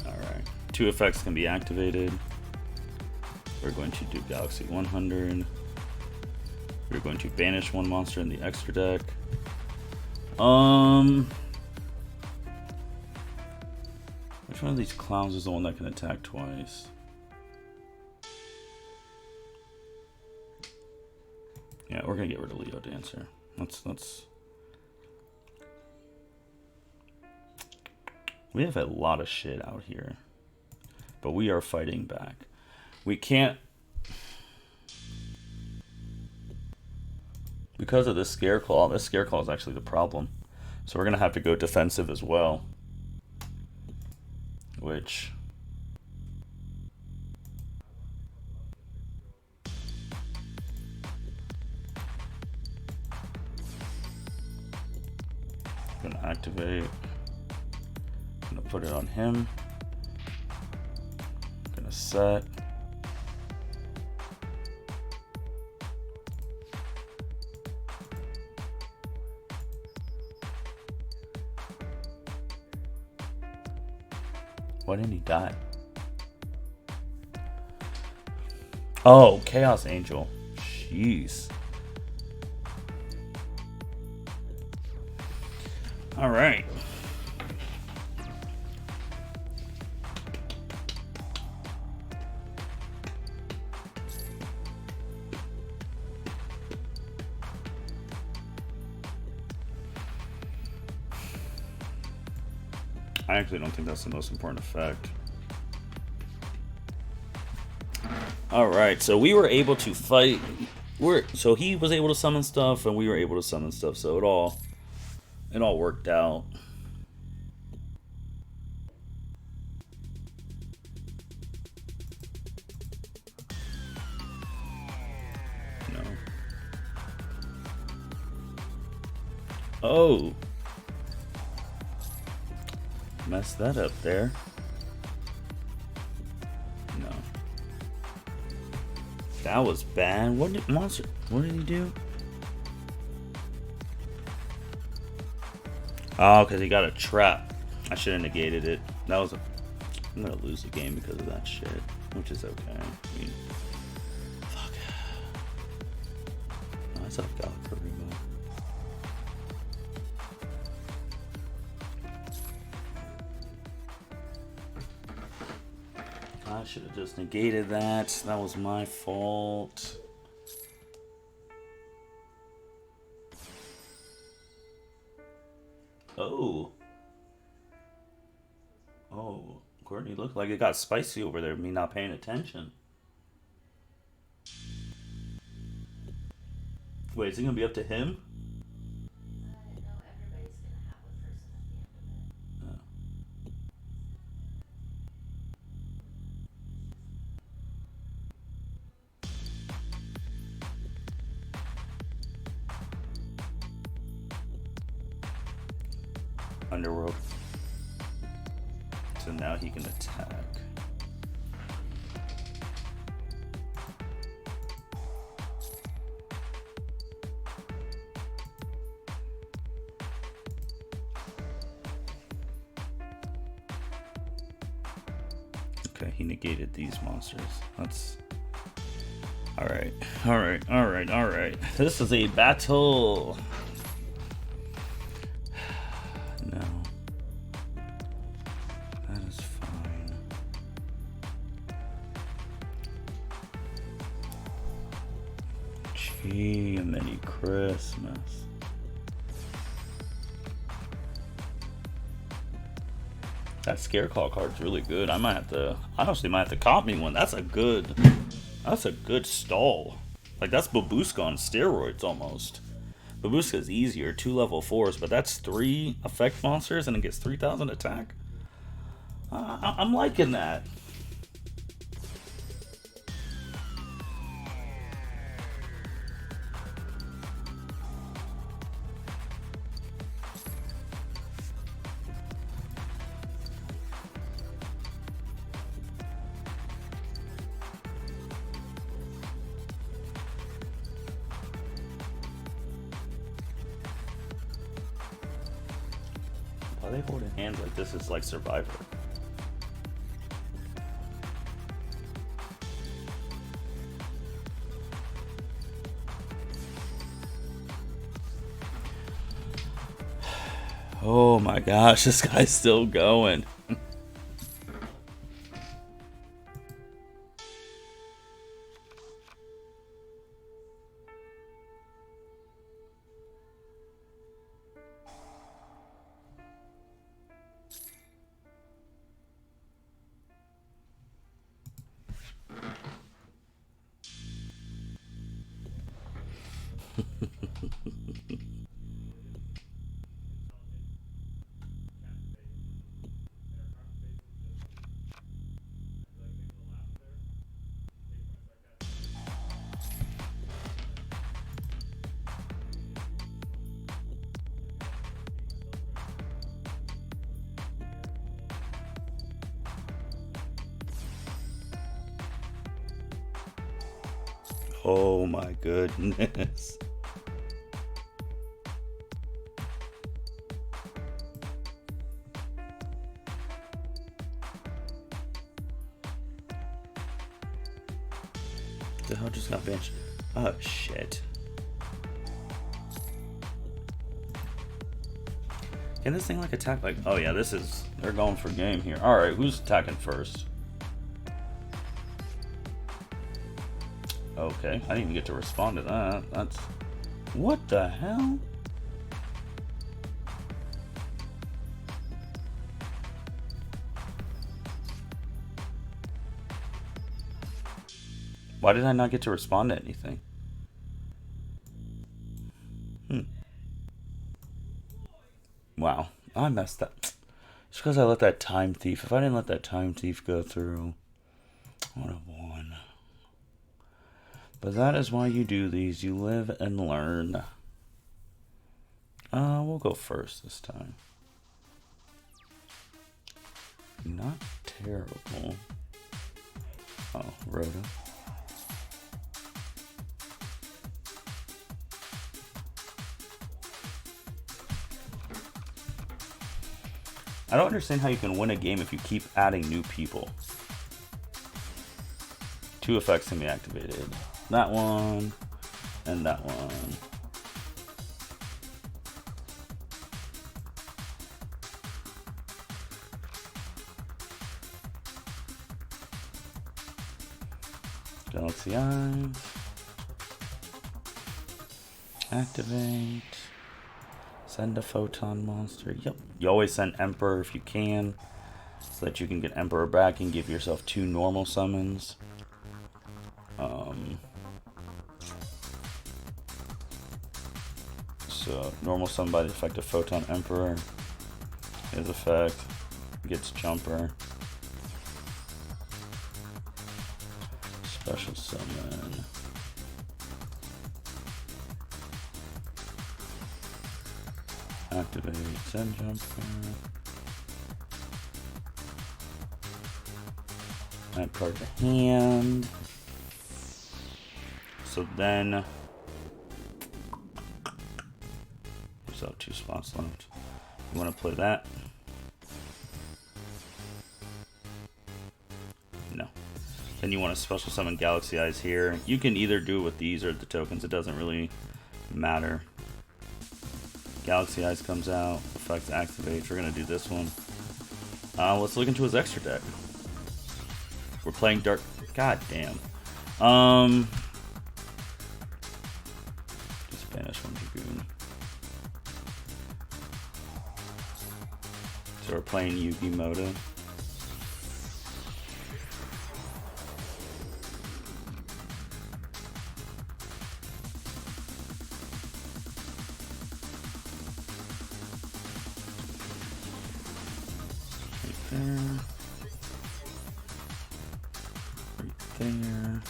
Alright. 2 effects can be activated. We're going to do Galaxy 100. We're going to banish 1 monster in the extra deck. Which one of these clowns is the one that can attack twice? Yeah, we're gonna get rid of Leo Dancer. Let's. We have a lot of shit out here, but we are fighting back. We can't, because of this Scareclaw. This Scareclaw is actually the problem, so we're gonna have to go defensive as well, which. Gonna activate. Gonna put it on him. Gonna set. Why didn't he die? Oh, Chaos Angel. Jeez. All right. I actually don't think that's the most important effect. All right, so we were able to fight. So he was able to summon stuff, and we were able to summon stuff. So it all worked out. No. Oh. Messed that up there. No. That was bad. What did he do? Oh, because he got a trap. I should have negated it. I'm gonna lose the game because of that shit, which is okay. I mean, fuck. No, it's up Galaxy remote. should have just negated that. That was my fault. Oh. Oh, Courtney looked like it got spicy over there, me not paying attention. Wait, is it gonna be up to him? Oh. Underworld. So now he can attack. Okay, he negated these monsters. That's alright. Alright, alright, alright. This is a battle. No. That is fine. Gee, a mini Christmas. That Scareclaw card's really good. I honestly might have to cop me one. That's a good stall. Like, that's Babushka on steroids almost. Babushka's easier, 2 level 4s, but that's 3 effect monsters and it gets 3,000 attack. I'm liking that. Why are they holding hands like this is like Survivor? Oh my gosh, this guy's still going. Oh my goodness. The hell just got benched? Oh shit. Can this thing like attack like, oh yeah, they're going for game here. Alright, who's attacking first? Okay, I didn't even get to respond to that. That's... What the hell? Why did I not get to respond to anything? Wow, I messed up. Just because I let that time thief. If I didn't let that time thief go through, I would have won. But that is why you do these. You live and learn. We'll go first this time. Not terrible. Oh, Rhoda. I don't understand how you can win a game if you keep adding new people. 2 effects can be activated. That one, and that one. Galaxy Eyes. Activate. Send a photon monster. Yep. You always send Emperor if you can, so that you can get Emperor back and give yourself 2 normal summons. So normal summon by the effect of Photon Emperor. His effect gets Jumper. Special summon. Activate, send Jumper. Add card to hand. So then you still have 2 spots left. You want to play that? No. Then you want to special summon Galaxy Eyes here. You can either do it with these or the tokens. It doesn't really matter. Galaxy Eyes comes out. Effect activates. We're going to do this one. Let's look into his extra deck. We're playing Dark. God damn. Just banish 1 Dragoon. So we're playing Yugi Moto. There. Right there.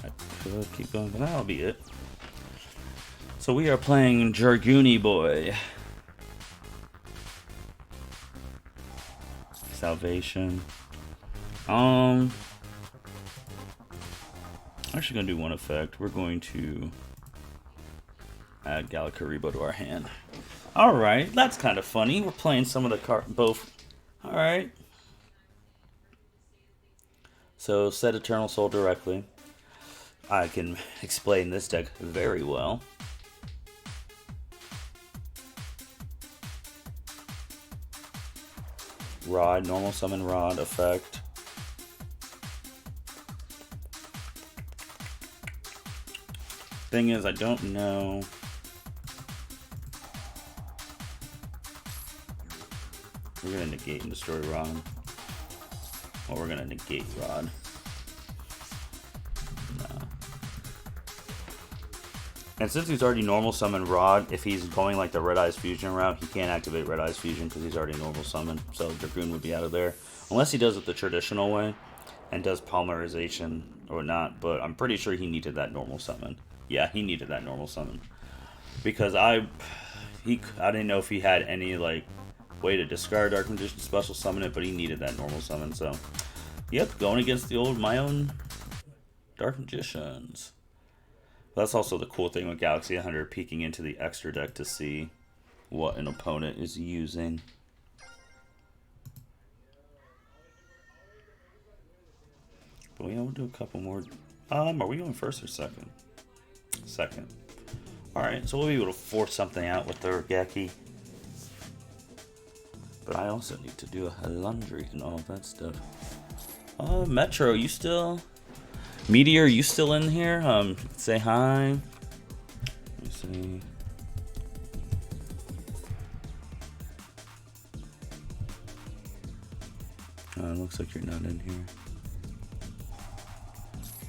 I could keep going, but that'll be it. So we are playing Jargoony Boy. Salvation. I'm actually gonna do one effect. We're going to add Galakaribo to our hand. Alright, that's kind of funny. We're playing some of the both. Alright. So, set Eternal Soul directly. I can explain this deck very well. Rod, normal summon Rod effect. Thing is, I don't know. We're gonna negate and destroy Rod. Well, we're gonna negate Rod. No. And since he's already normal summon Rod, if he's going like the Red Eyes Fusion route, he can't activate Red Eyes Fusion because he's already normal summon. So Dragoon would be out of there. Unless he does it the traditional way and does polymerization or not, but I'm pretty sure he needed that normal summon. Yeah, he needed that normal summon. Because I didn't know if he had any like way to discard Dark Magician, special summon it, but he needed that normal summon. So, yep, going against the old my own Dark Magicians. That's also the cool thing with Galaxy 100, peeking into the extra deck to see what an opponent is using. But yeah, we'll do a couple more. Are we going first or second? Second. Alright, so we'll be able to force something out with the Urgeki. But I also need to do a laundry and all that stuff. Metro, you still... Meteor, you still in here? Say hi. Let me see. Looks like you're not in here.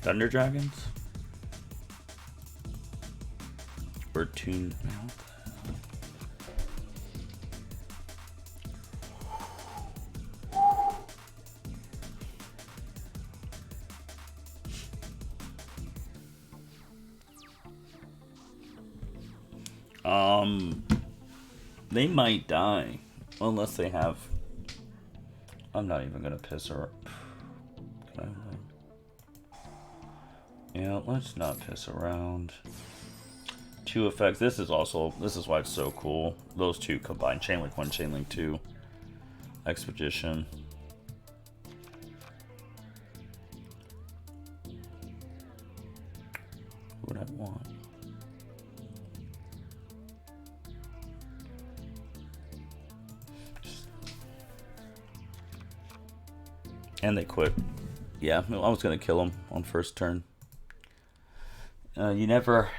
Thunder Dragons? We're tuned now. They might die unless they have. I'm not even gonna piss her. Can I? Yeah, let's not piss around. 2 effects. This is why it's so cool. Those 2 combined. Chainlink 1, Chainlink 2. Expedition. What would I want? And they quit. Yeah, I was going to kill them on first turn. You never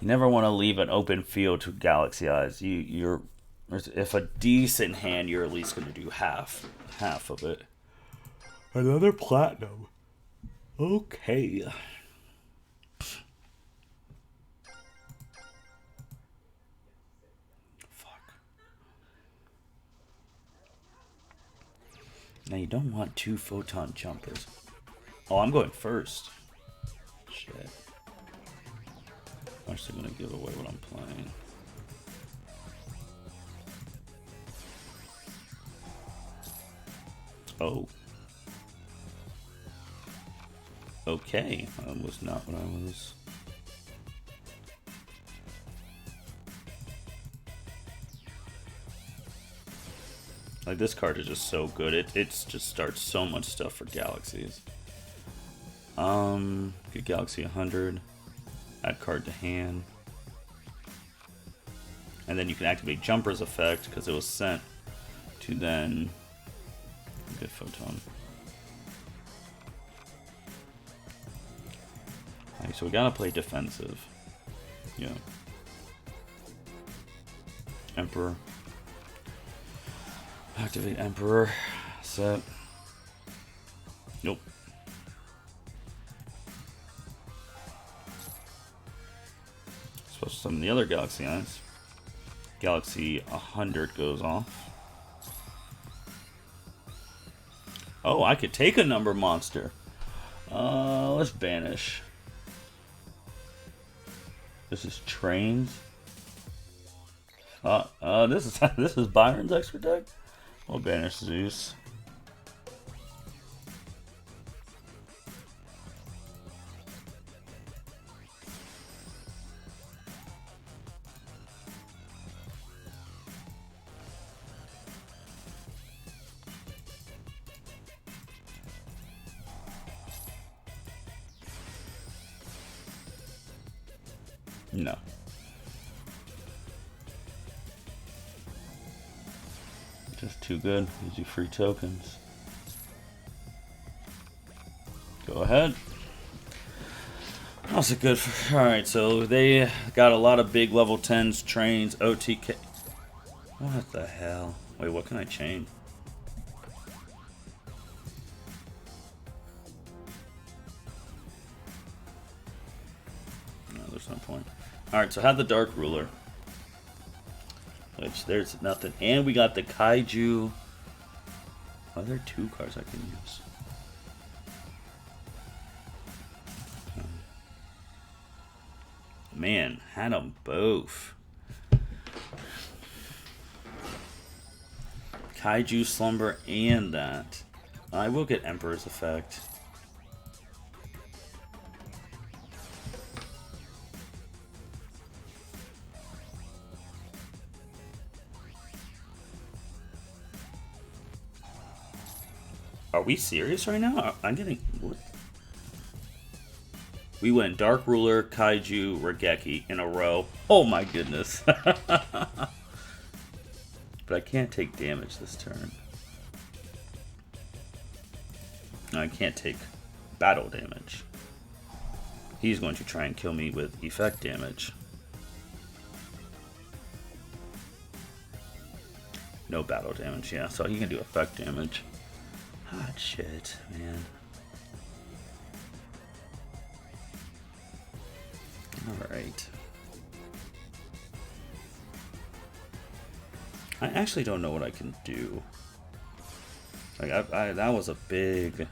want to leave an open field to Galaxy Eyes. If a decent hand, you're at least going to do half of it. Another platinum. Okay. Fuck. Now you don't want 2 photon jumpers. Oh, I'm going first. Shit. I'm actually gonna give away what I'm playing. Oh. Okay. That was not what I was. Like, this card is just so good. It just starts so much stuff for galaxies. Get Galaxy 100. Add card to hand. And then you can activate Jumper's effect because it was sent to then get Photon. Alright, so we gotta play defensive. Yeah. Emperor. Activate Emperor. Set. Nope. Supposed to summon the other Galaxy Eyes. Galaxy 100 goes off. Oh, I could take a number monster. Let's banish. This is trains. This is Byron's extra deck. I'll banish Zeus. No. Just too good. Gives you free tokens. Go ahead. That's a good. Alright, so they got a lot of big level 10s, trains, OTK. What the hell? Wait, what can I chain? No, there's no point. Alright, so have the Dark Ruler. Which, there's nothing. And we got the Kaiju. Are there 2 cards I can use? Man, had them both. Kaiju Slumber and that. I will get Emperor's Effect. Are we serious right now? I'm getting... What? We went Dark Ruler, Kaiju, Regeki in a row. Oh my goodness. But I can't take damage this turn. No, I can't take battle damage. He's going to try and kill me with effect damage. No battle damage, yeah, so he can do effect damage. Hot shit, man. Alright. I actually don't know what I can do. Like, that was a big...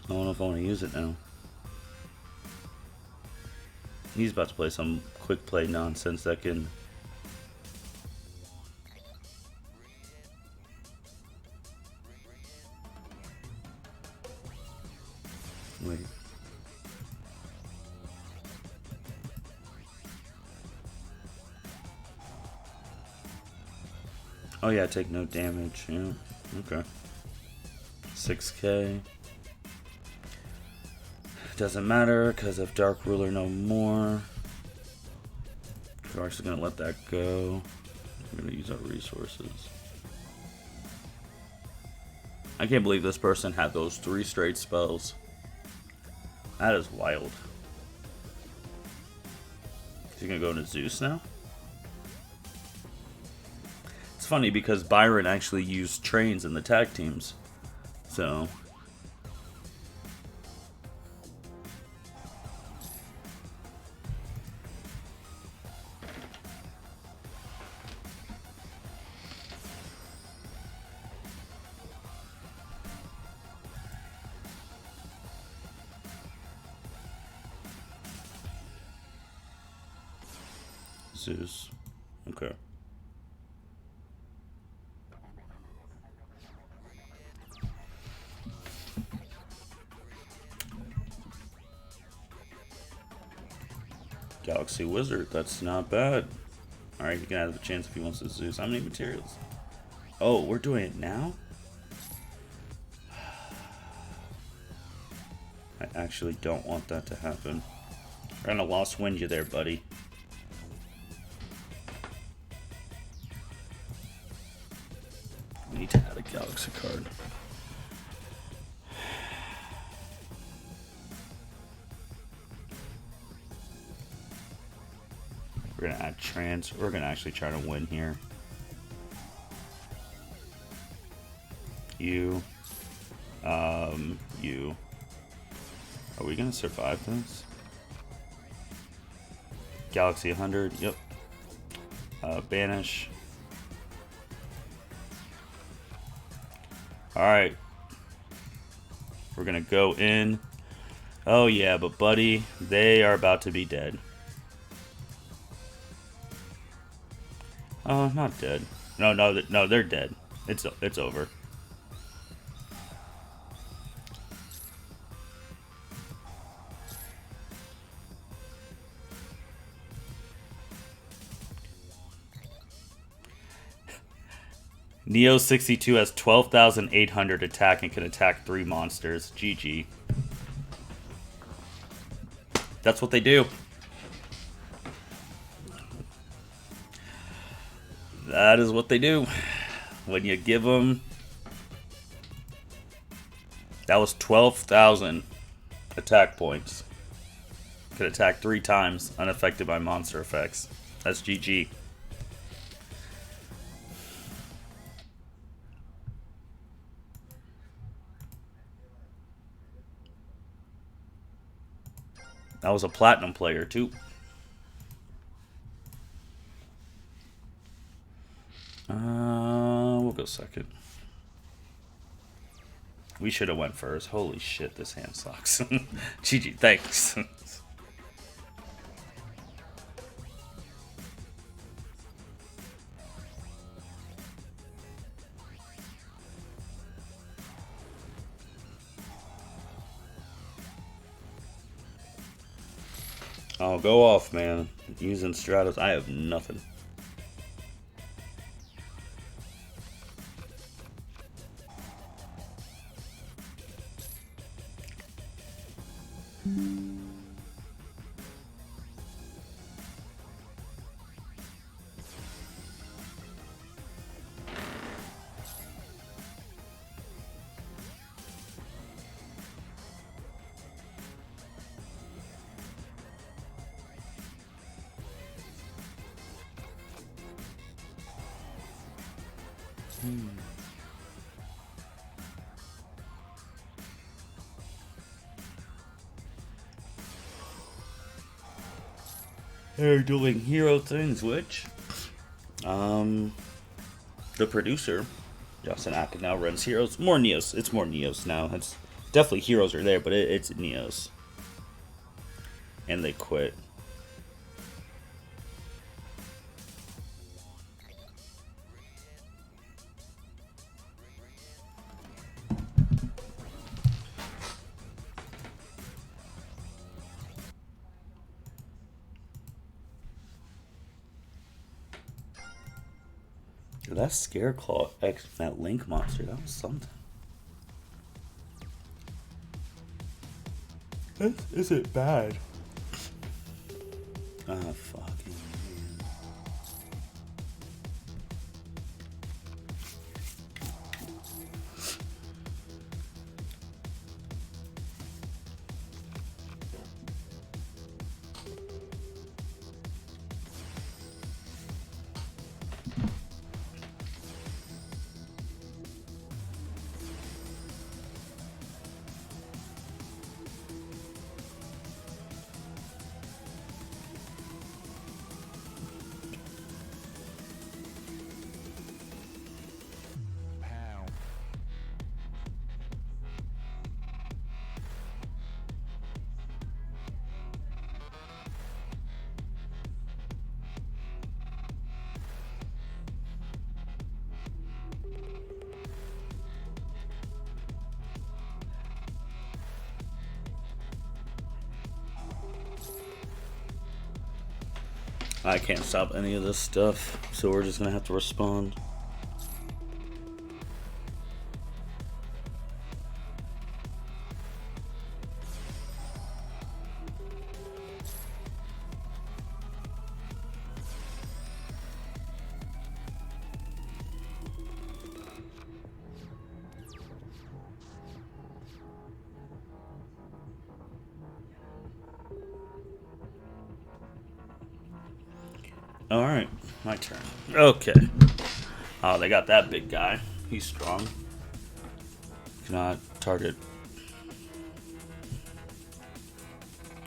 I don't know if I want to use it now. He's about to play some quick play nonsense that can... Wait. Oh yeah, take no damage. Yeah, okay. 6K. Doesn't matter because of Dark Ruler no more. We're actually going to let that go. We're going to use our resources. I can't believe this person had those 3 straight spells. That is wild. Is he going to go into Zeus now? It's funny because Byron actually used trains in the tag teams. So... Zeus. Okay. Galaxy Wizard. That's not bad. Alright, you can have a chance if he wants to Zeus. How many materials? Oh, we're doing it now? I actually don't want that to happen. We're gonna lost wind you there, buddy. Need to add a Galaxy card. We're gonna add trans. We're gonna actually try to win here. You. You. Are we gonna survive this? Galaxy 100. Yep. Banish. Alright. We're gonna go in. Oh yeah, but buddy, they are about to be dead. Oh, not dead. No, they're dead. It's over. Neo 62 has 12,800 attack and can attack 3 monsters. GG. That's what they do. That is what they do. When you give them... That was 12,000 attack points. Could attack 3 times, unaffected by monster effects. That's GG. That was a platinum player, too. We'll go second. We should have went first. Holy shit, this hand sucks. GG, thanks. Oh, go off, man. Using Stratos, I have nothing. They're doing hero things, which the producer Justin Akin now runs heroes. More Neos. It's more Neos now. It's definitely heroes are there, but it's Neos. And they quit. That Scareclaw X, that Link monster, that was something. This isn't bad. Ah, fucking man. I can't stop any of this stuff, so we're just gonna have to respond. Alright, my turn. Okay. Oh, they got that big guy. He's strong. Cannot target.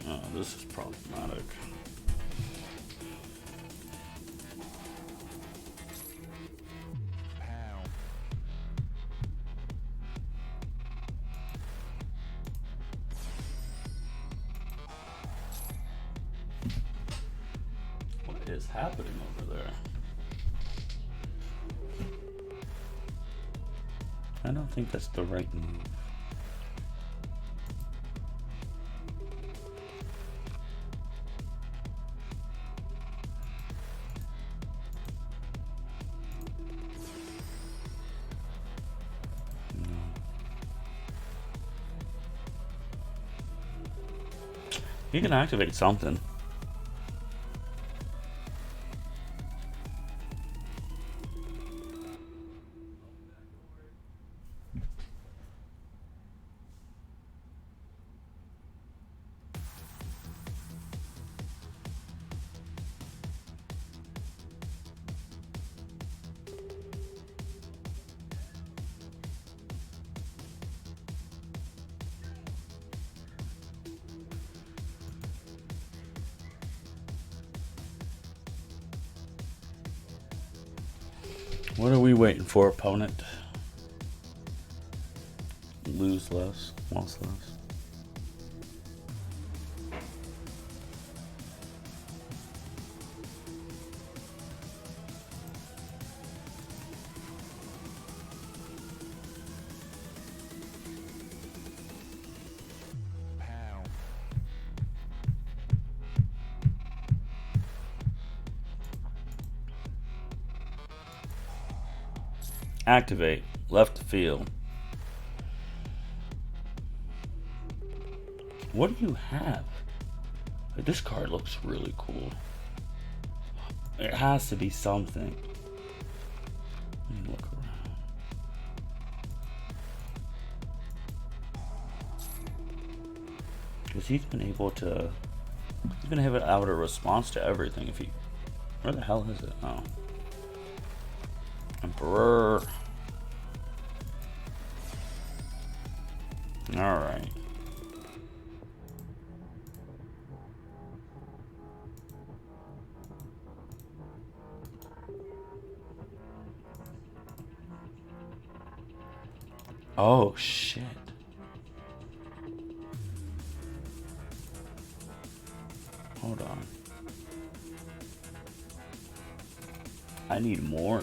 Oh, this is problematic. What is happening over there? I don't think that's the right move. You can activate something. What are we waiting for, opponent? Lose less, lost less. Activate. Left field. What do you have? This card looks really cool. It has to be something. Let me look around. Because he's been able to... He's been able to have a response to everything. If he... Where the hell is it? Oh. Emperor. Alright. Oh, shit. Hold on. I need more.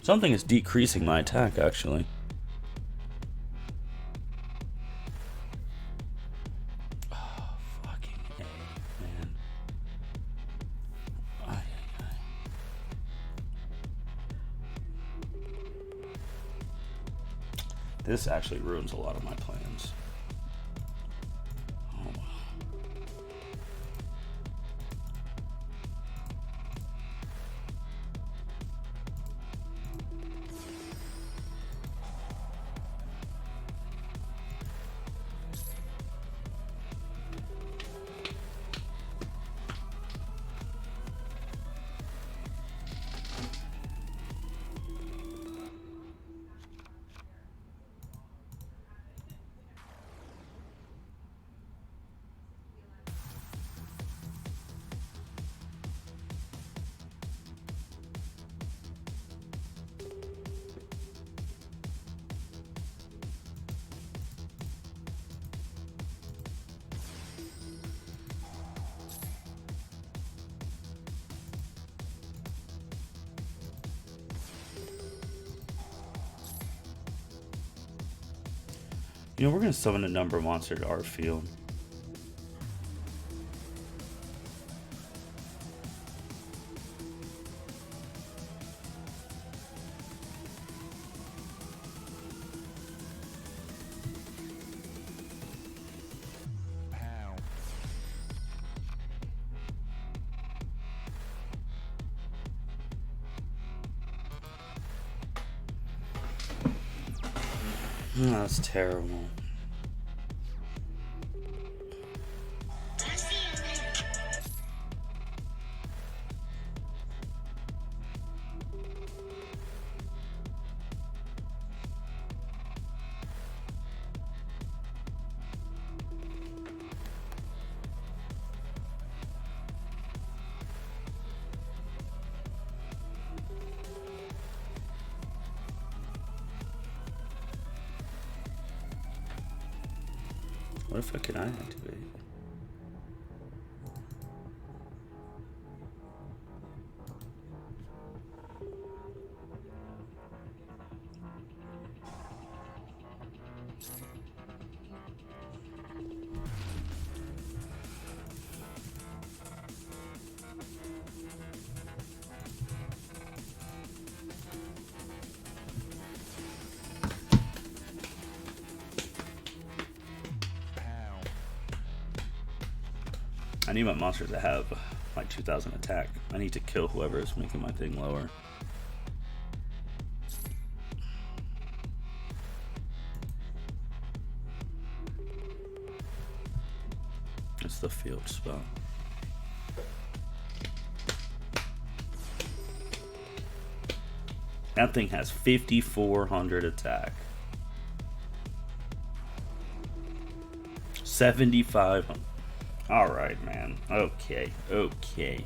Something is decreasing my attack, actually. Oh, fucking A, man. Ay, ay, ay. This actually ruins a lot of my plans. Oh. You know, we're going to summon a number monster to our field. That's terrible. What if I can activate? I need my monsters to have like 2,000 attack. I need to kill whoever is making my thing lower. It's the field spell. That thing has 5,400 attack. 7,500. Alright, man. Okay. Okay.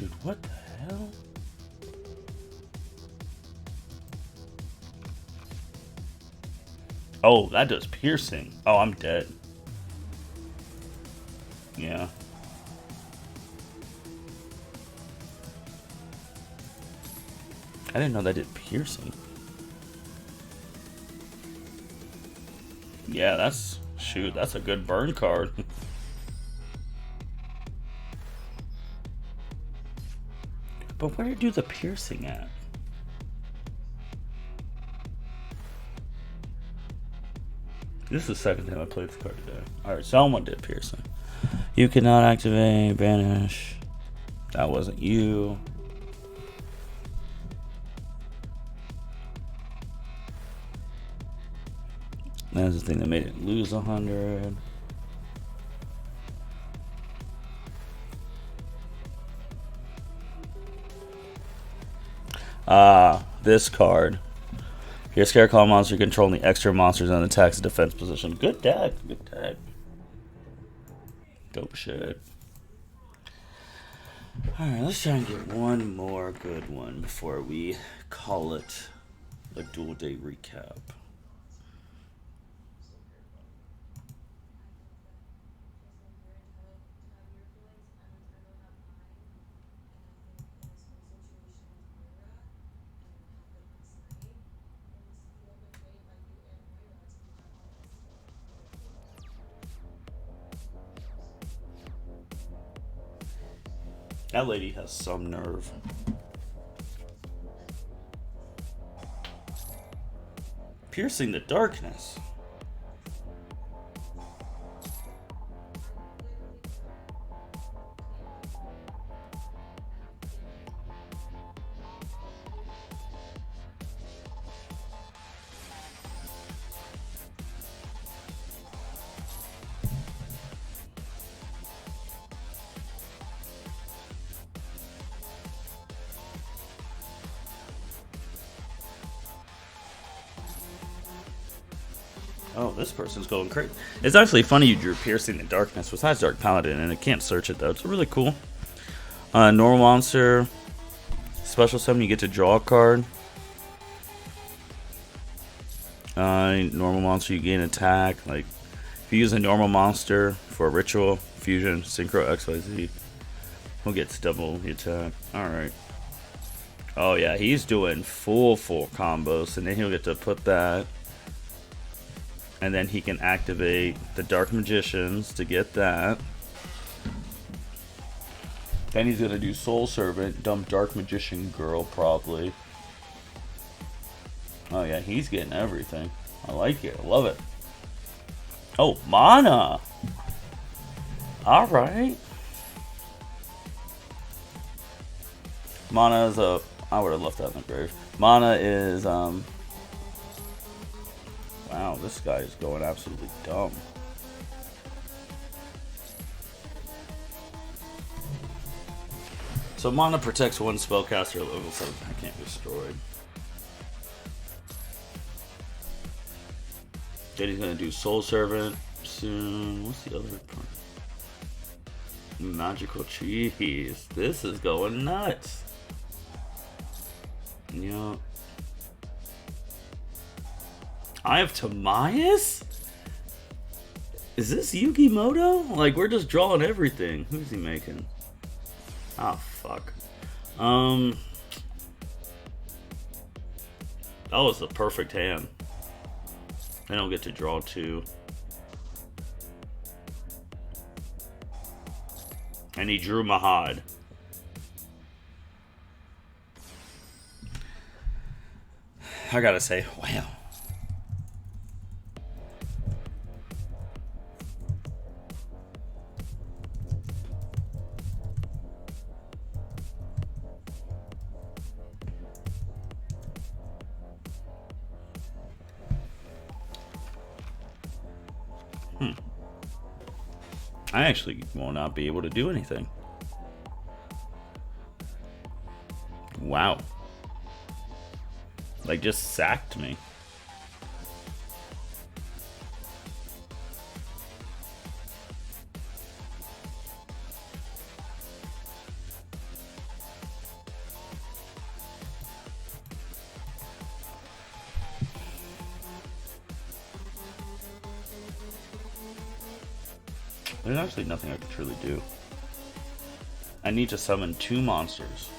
Dude, what the hell? Oh, that does piercing. Oh, I'm dead. Yeah. I didn't know that did piercing. Yeah, that's... Shoot, that's a good burn card. But where did it do the piercing at? This is the second time I played this card today. Alright, someone did piercing. You cannot activate, banish. That wasn't you. That's the thing that made it lose 100. This card. If you're a Scare Call monster, you're controlling the extra monsters in an attack and defense position. Good deck. Good deck. Dope shit. Alright, let's try and get one more good one before we call it a duel day recap. That lady has some nerve. Piercing the darkness. Oh, this person's going crazy. It's actually funny you drew Piercing the Darkness besides Dark Paladin, and it can't search it though. It's really cool. Normal monster, special summon, you get to draw a card. Normal monster, you gain attack. Like, if you use a normal monster for a ritual, fusion, synchro, XYZ, he'll get double the attack. Alright. Oh yeah, he's doing full combos, and then he'll get to put that. And then he can activate the Dark Magicians to get that. Then he's going to do Soul Servant, dump Dark Magician Girl probably. Oh yeah, he's getting everything. I like it. I love it. Oh, Mana! Alright. Mana is a... I would have left that in the grave. Mana is... Wow, this guy is going absolutely dumb. So Mana protects one spellcaster at level 7. I can't be destroyed. Then he's going to do Soul Servant soon. What's the other part? Magical Cheese. This is going nuts. Yeah. I have Tamias? Is this Yugimoto? Like, we're just drawing everything. Who's he making? Oh, fuck. That was the perfect hand. I don't get to draw 2. And he drew Mahad. I gotta say, wow. I actually will not be able to do anything. Wow. Like, just sacked me. There's actually nothing I can truly do. I need to summon 2 monsters.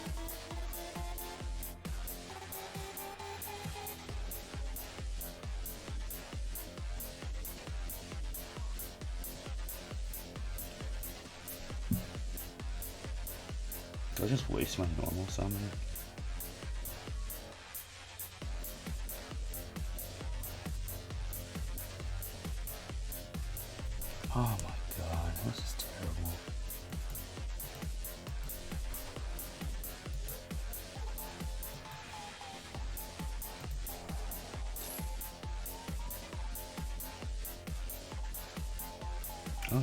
Did I just waste my normal summon? Oh my god, this is terrible. Oh.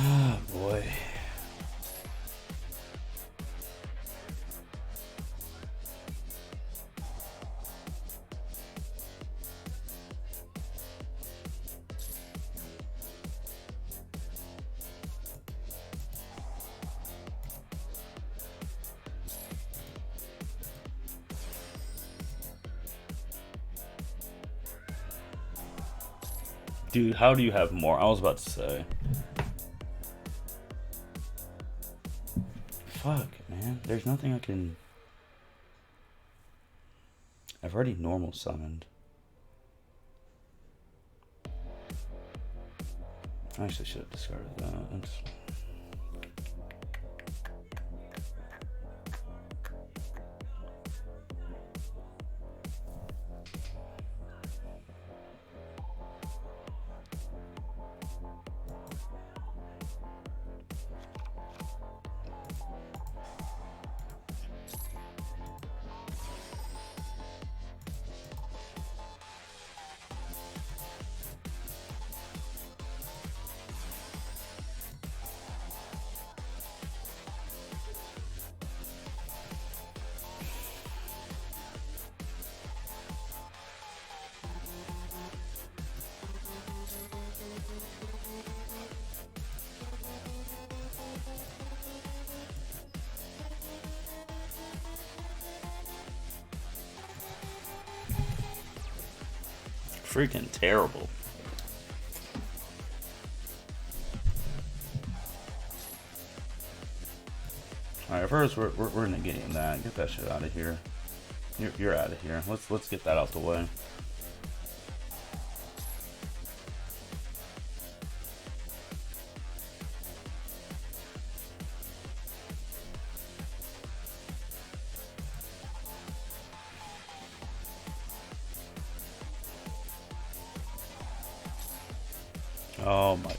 Oh boy. Dude, how do you have more? I was about to say. Fuck, man. There's nothing I can... I've already normal summoned. I actually should have discarded that. That's... freaking terrible. Alright, first we're negating that. Get that shit out of here. You're out of here. Let's get that out the way. Oh my gosh.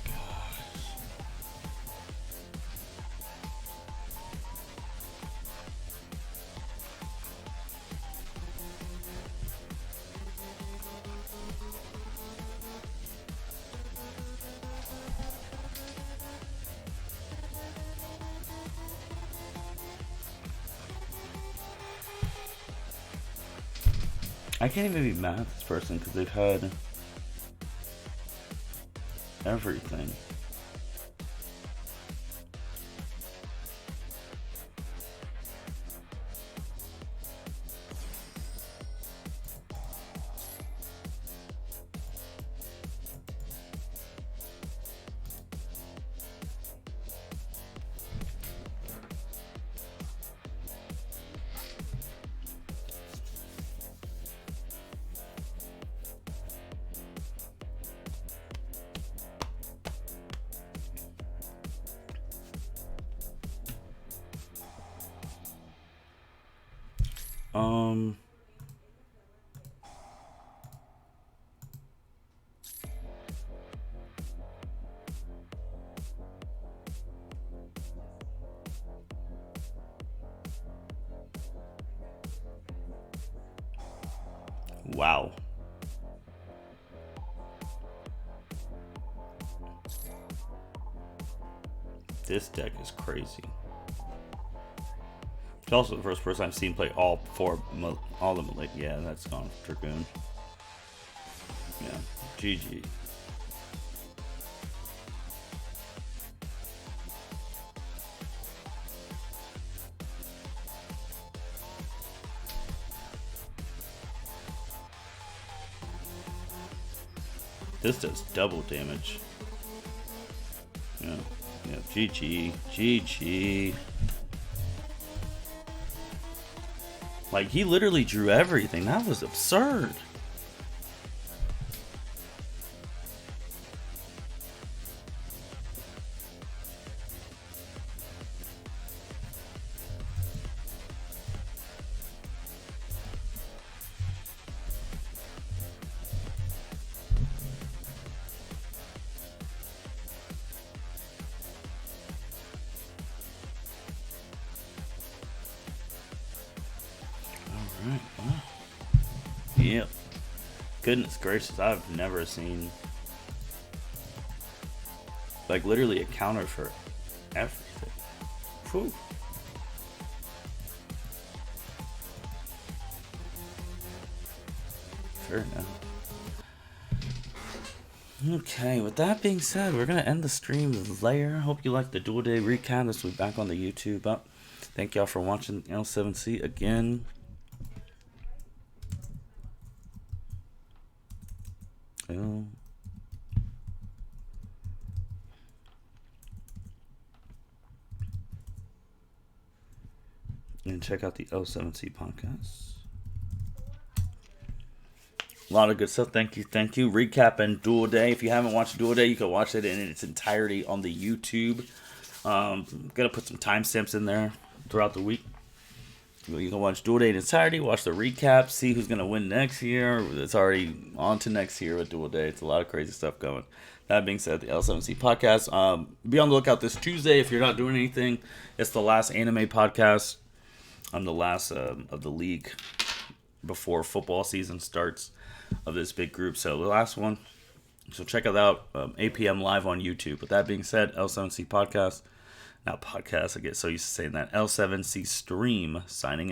I can't even be mad at this person because they've had everything. Wow. This deck is crazy. It's also the first person I've seen play all of them. Like, yeah, that's gone. Dragoon. Yeah, GG. This does double damage. Yeah, GG, GG. Like, he literally drew everything. That was absurd. Alright, well. Yep. Goodness gracious, I've never seen like literally accounted for everything. Whew. Fair enough. Okay, with that being said, we're gonna end the stream there. Hope you liked the Duel Day recap. This will be back on the YouTube up. Thank y'all for watching L7C again. Oh. And check out the L7C podcast. A lot of good stuff. Thank you. Recapping Duel Day. If you haven't watched Duel Day, you can watch it in its entirety on the YouTube. Gonna put some timestamps in there throughout the week. You can watch Duel Day in entirety, watch the recap, see who's gonna win next year. It's already on to next year with Duel Day. It's a lot of crazy stuff going. That being said, the L7C podcast. Be on the lookout this Tuesday if you're not doing anything. It's the last anime podcast. I'm the last of the league before football season starts of this big group. So the last one. So check it out, 8 p.m. live on YouTube. With that being said, L7C podcast. Not podcast, I get so used to saying that. L7C stream signing out.